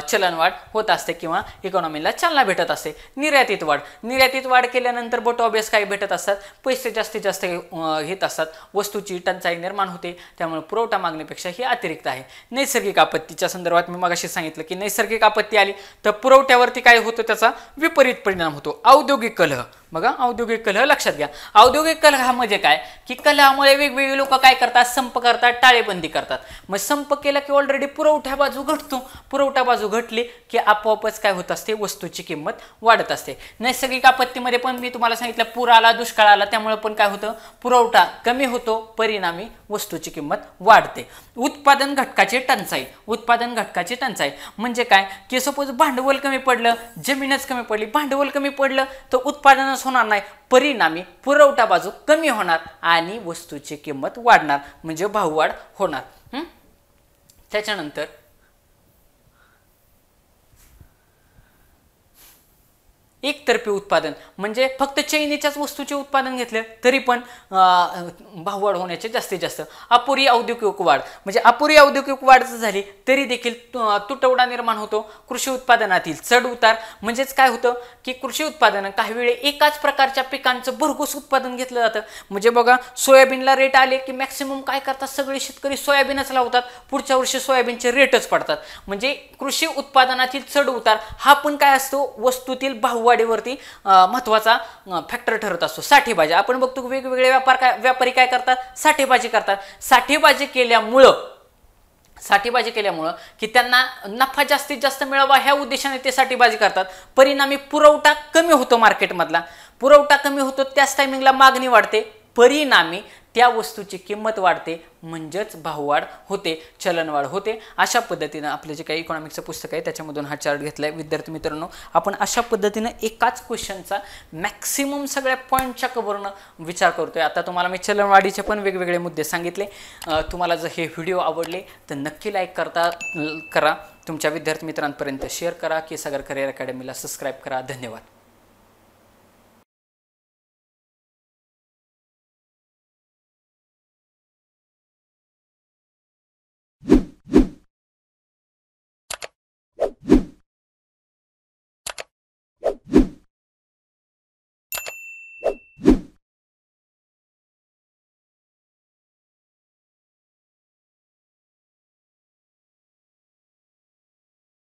S1: चलनवाढ होत असते किंवा इकॉनॉमीला चालना भेटत असते. निर्यातीत वाढ, निर्यातीत वाढ केल्यानंतर बट ऑब्वियस काय भेटत असतात, पैसे जास्तीत जास्त येत असतात, वस्तूची टंचाई निर्माण होते, त्यामुळे पुरवठा मागणीपेक्षा ही अतिरिक्त आहे. नैसर्गिक आपत्तीच्या संदर्भात मी मगाशी सांगितलं की नैसर्गिक आपत्ती आली तर पुरवठ्यावरती काय होतं, त्याचा विपरीत परिणाम होतो. औद्योगिक कलह, बघा औद्योगिक कलह लक्षात घ्या. औद्योगिक कलहामध्ये काय की कलहामुळे वेगवेगळे लोक काय करतात, संप करतात, टाळेबंदी करतात. मग संप केला की ऑलरेडी पुरवठ्या बाजू घटतो, पुरवठा बाजू घटली की आपोआपच काय होत असते, वस्तूची किंमत वाढत असते. नैसर्गिक आपत्तीमध्ये पण मी तुम्हाला सांगितलं पूर आला, दुष्काळ आला, त्यामुळे पण काय होतं, पुरवठा कमी होतो, परिणामी वस्तूची किंमत वाढते. उत्पादन घटकाची टंचाई, उत्पादन घटकाची टंचाई म्हणजे काय की सपोज भांडवल कमी पडलं, जमीनच कमी पडली, भांडवल कमी पडलं तर उत्पादनच होणार नाही, परिणामी पुरवठा बाजू कमी होणार आणि वस्तूची किंमत वाढणार, म्हणजे भाववाढ होणार. त्याच्यानंतर एकतर्फी उत्पादन म्हणजे फक्त चैनीच्याच वस्तूचे उत्पादन घेतले तरी पण भाववाढ होण्याचे जास्तीत जास्त. अपुरी औद्योगिक वाढ म्हणजे अपुरी औद्योगिक वाढ झाली तरी देखील तुटवडा निर्माण होतो. कृषी उत्पादनातील चढ उतार म्हणजेच काय होतं की कृषी उत्पादन काही वेळे एकाच प्रकारच्या पिकांचं भरघोस उत्पादन घेतलं जातं. म्हणजे बघा सोयाबीनला रेट आले की मॅक्सिमम काय करतात, सगळे शेतकरी सोयाबीनच लावतात, पुढच्या वर्षी सोयाबीनचे रेटच पडतात. म्हणजे कृषी उत्पादनातील चढ उतार हा पण काय असतो, वस्तूतील भाववाढीवरती महत्वाचा फॅक्टर ठरत असतो. साठेबाजी आपण बघतो वेगवेगळे व्यापारी काय करतात, साठेबाजी करतात. साठेबाजी केल्यामुळं की त्यांना नफा जास्तीत जास्त मिळावा ह्या उद्देशाने ते साठेबाजी करतात. परिणामी पुरवठा कमी होतो, मार्केटमधला पुरवठा कमी होतो, त्याच टायमिंगला मागणी वाढते, परिणामी त्या वस्तूची किंमत वाढते, म्हणजेच भाववाढ होते, चलनवाढ होते. अशा पद्धतीनं आपलं जे काही इकॉनॉमिक्सचं पुस्तक आहे त्याच्यामधून हा चार्ट घेतलाय. विद्यार्थी मित्रांनो, आपण अशा पद्धतीनं एकाच क्वेश्चनचा मॅक्सिमम सगळ्या पॉईंटच्या कव्हरनं विचार करतोय. आता तुम्हाला मी चलनवाढीचे पण वेगवेगळे मुद्दे सांगितले. तुम्हाला जर हे व्हिडिओ आवडले तर नक्की लाईक करा, तुमच्या विद्यार्थी मित्रांपर्यंत शेअर करा, की सागर करिअर अकॅडमीला सबस्क्राईब करा. धन्यवाद.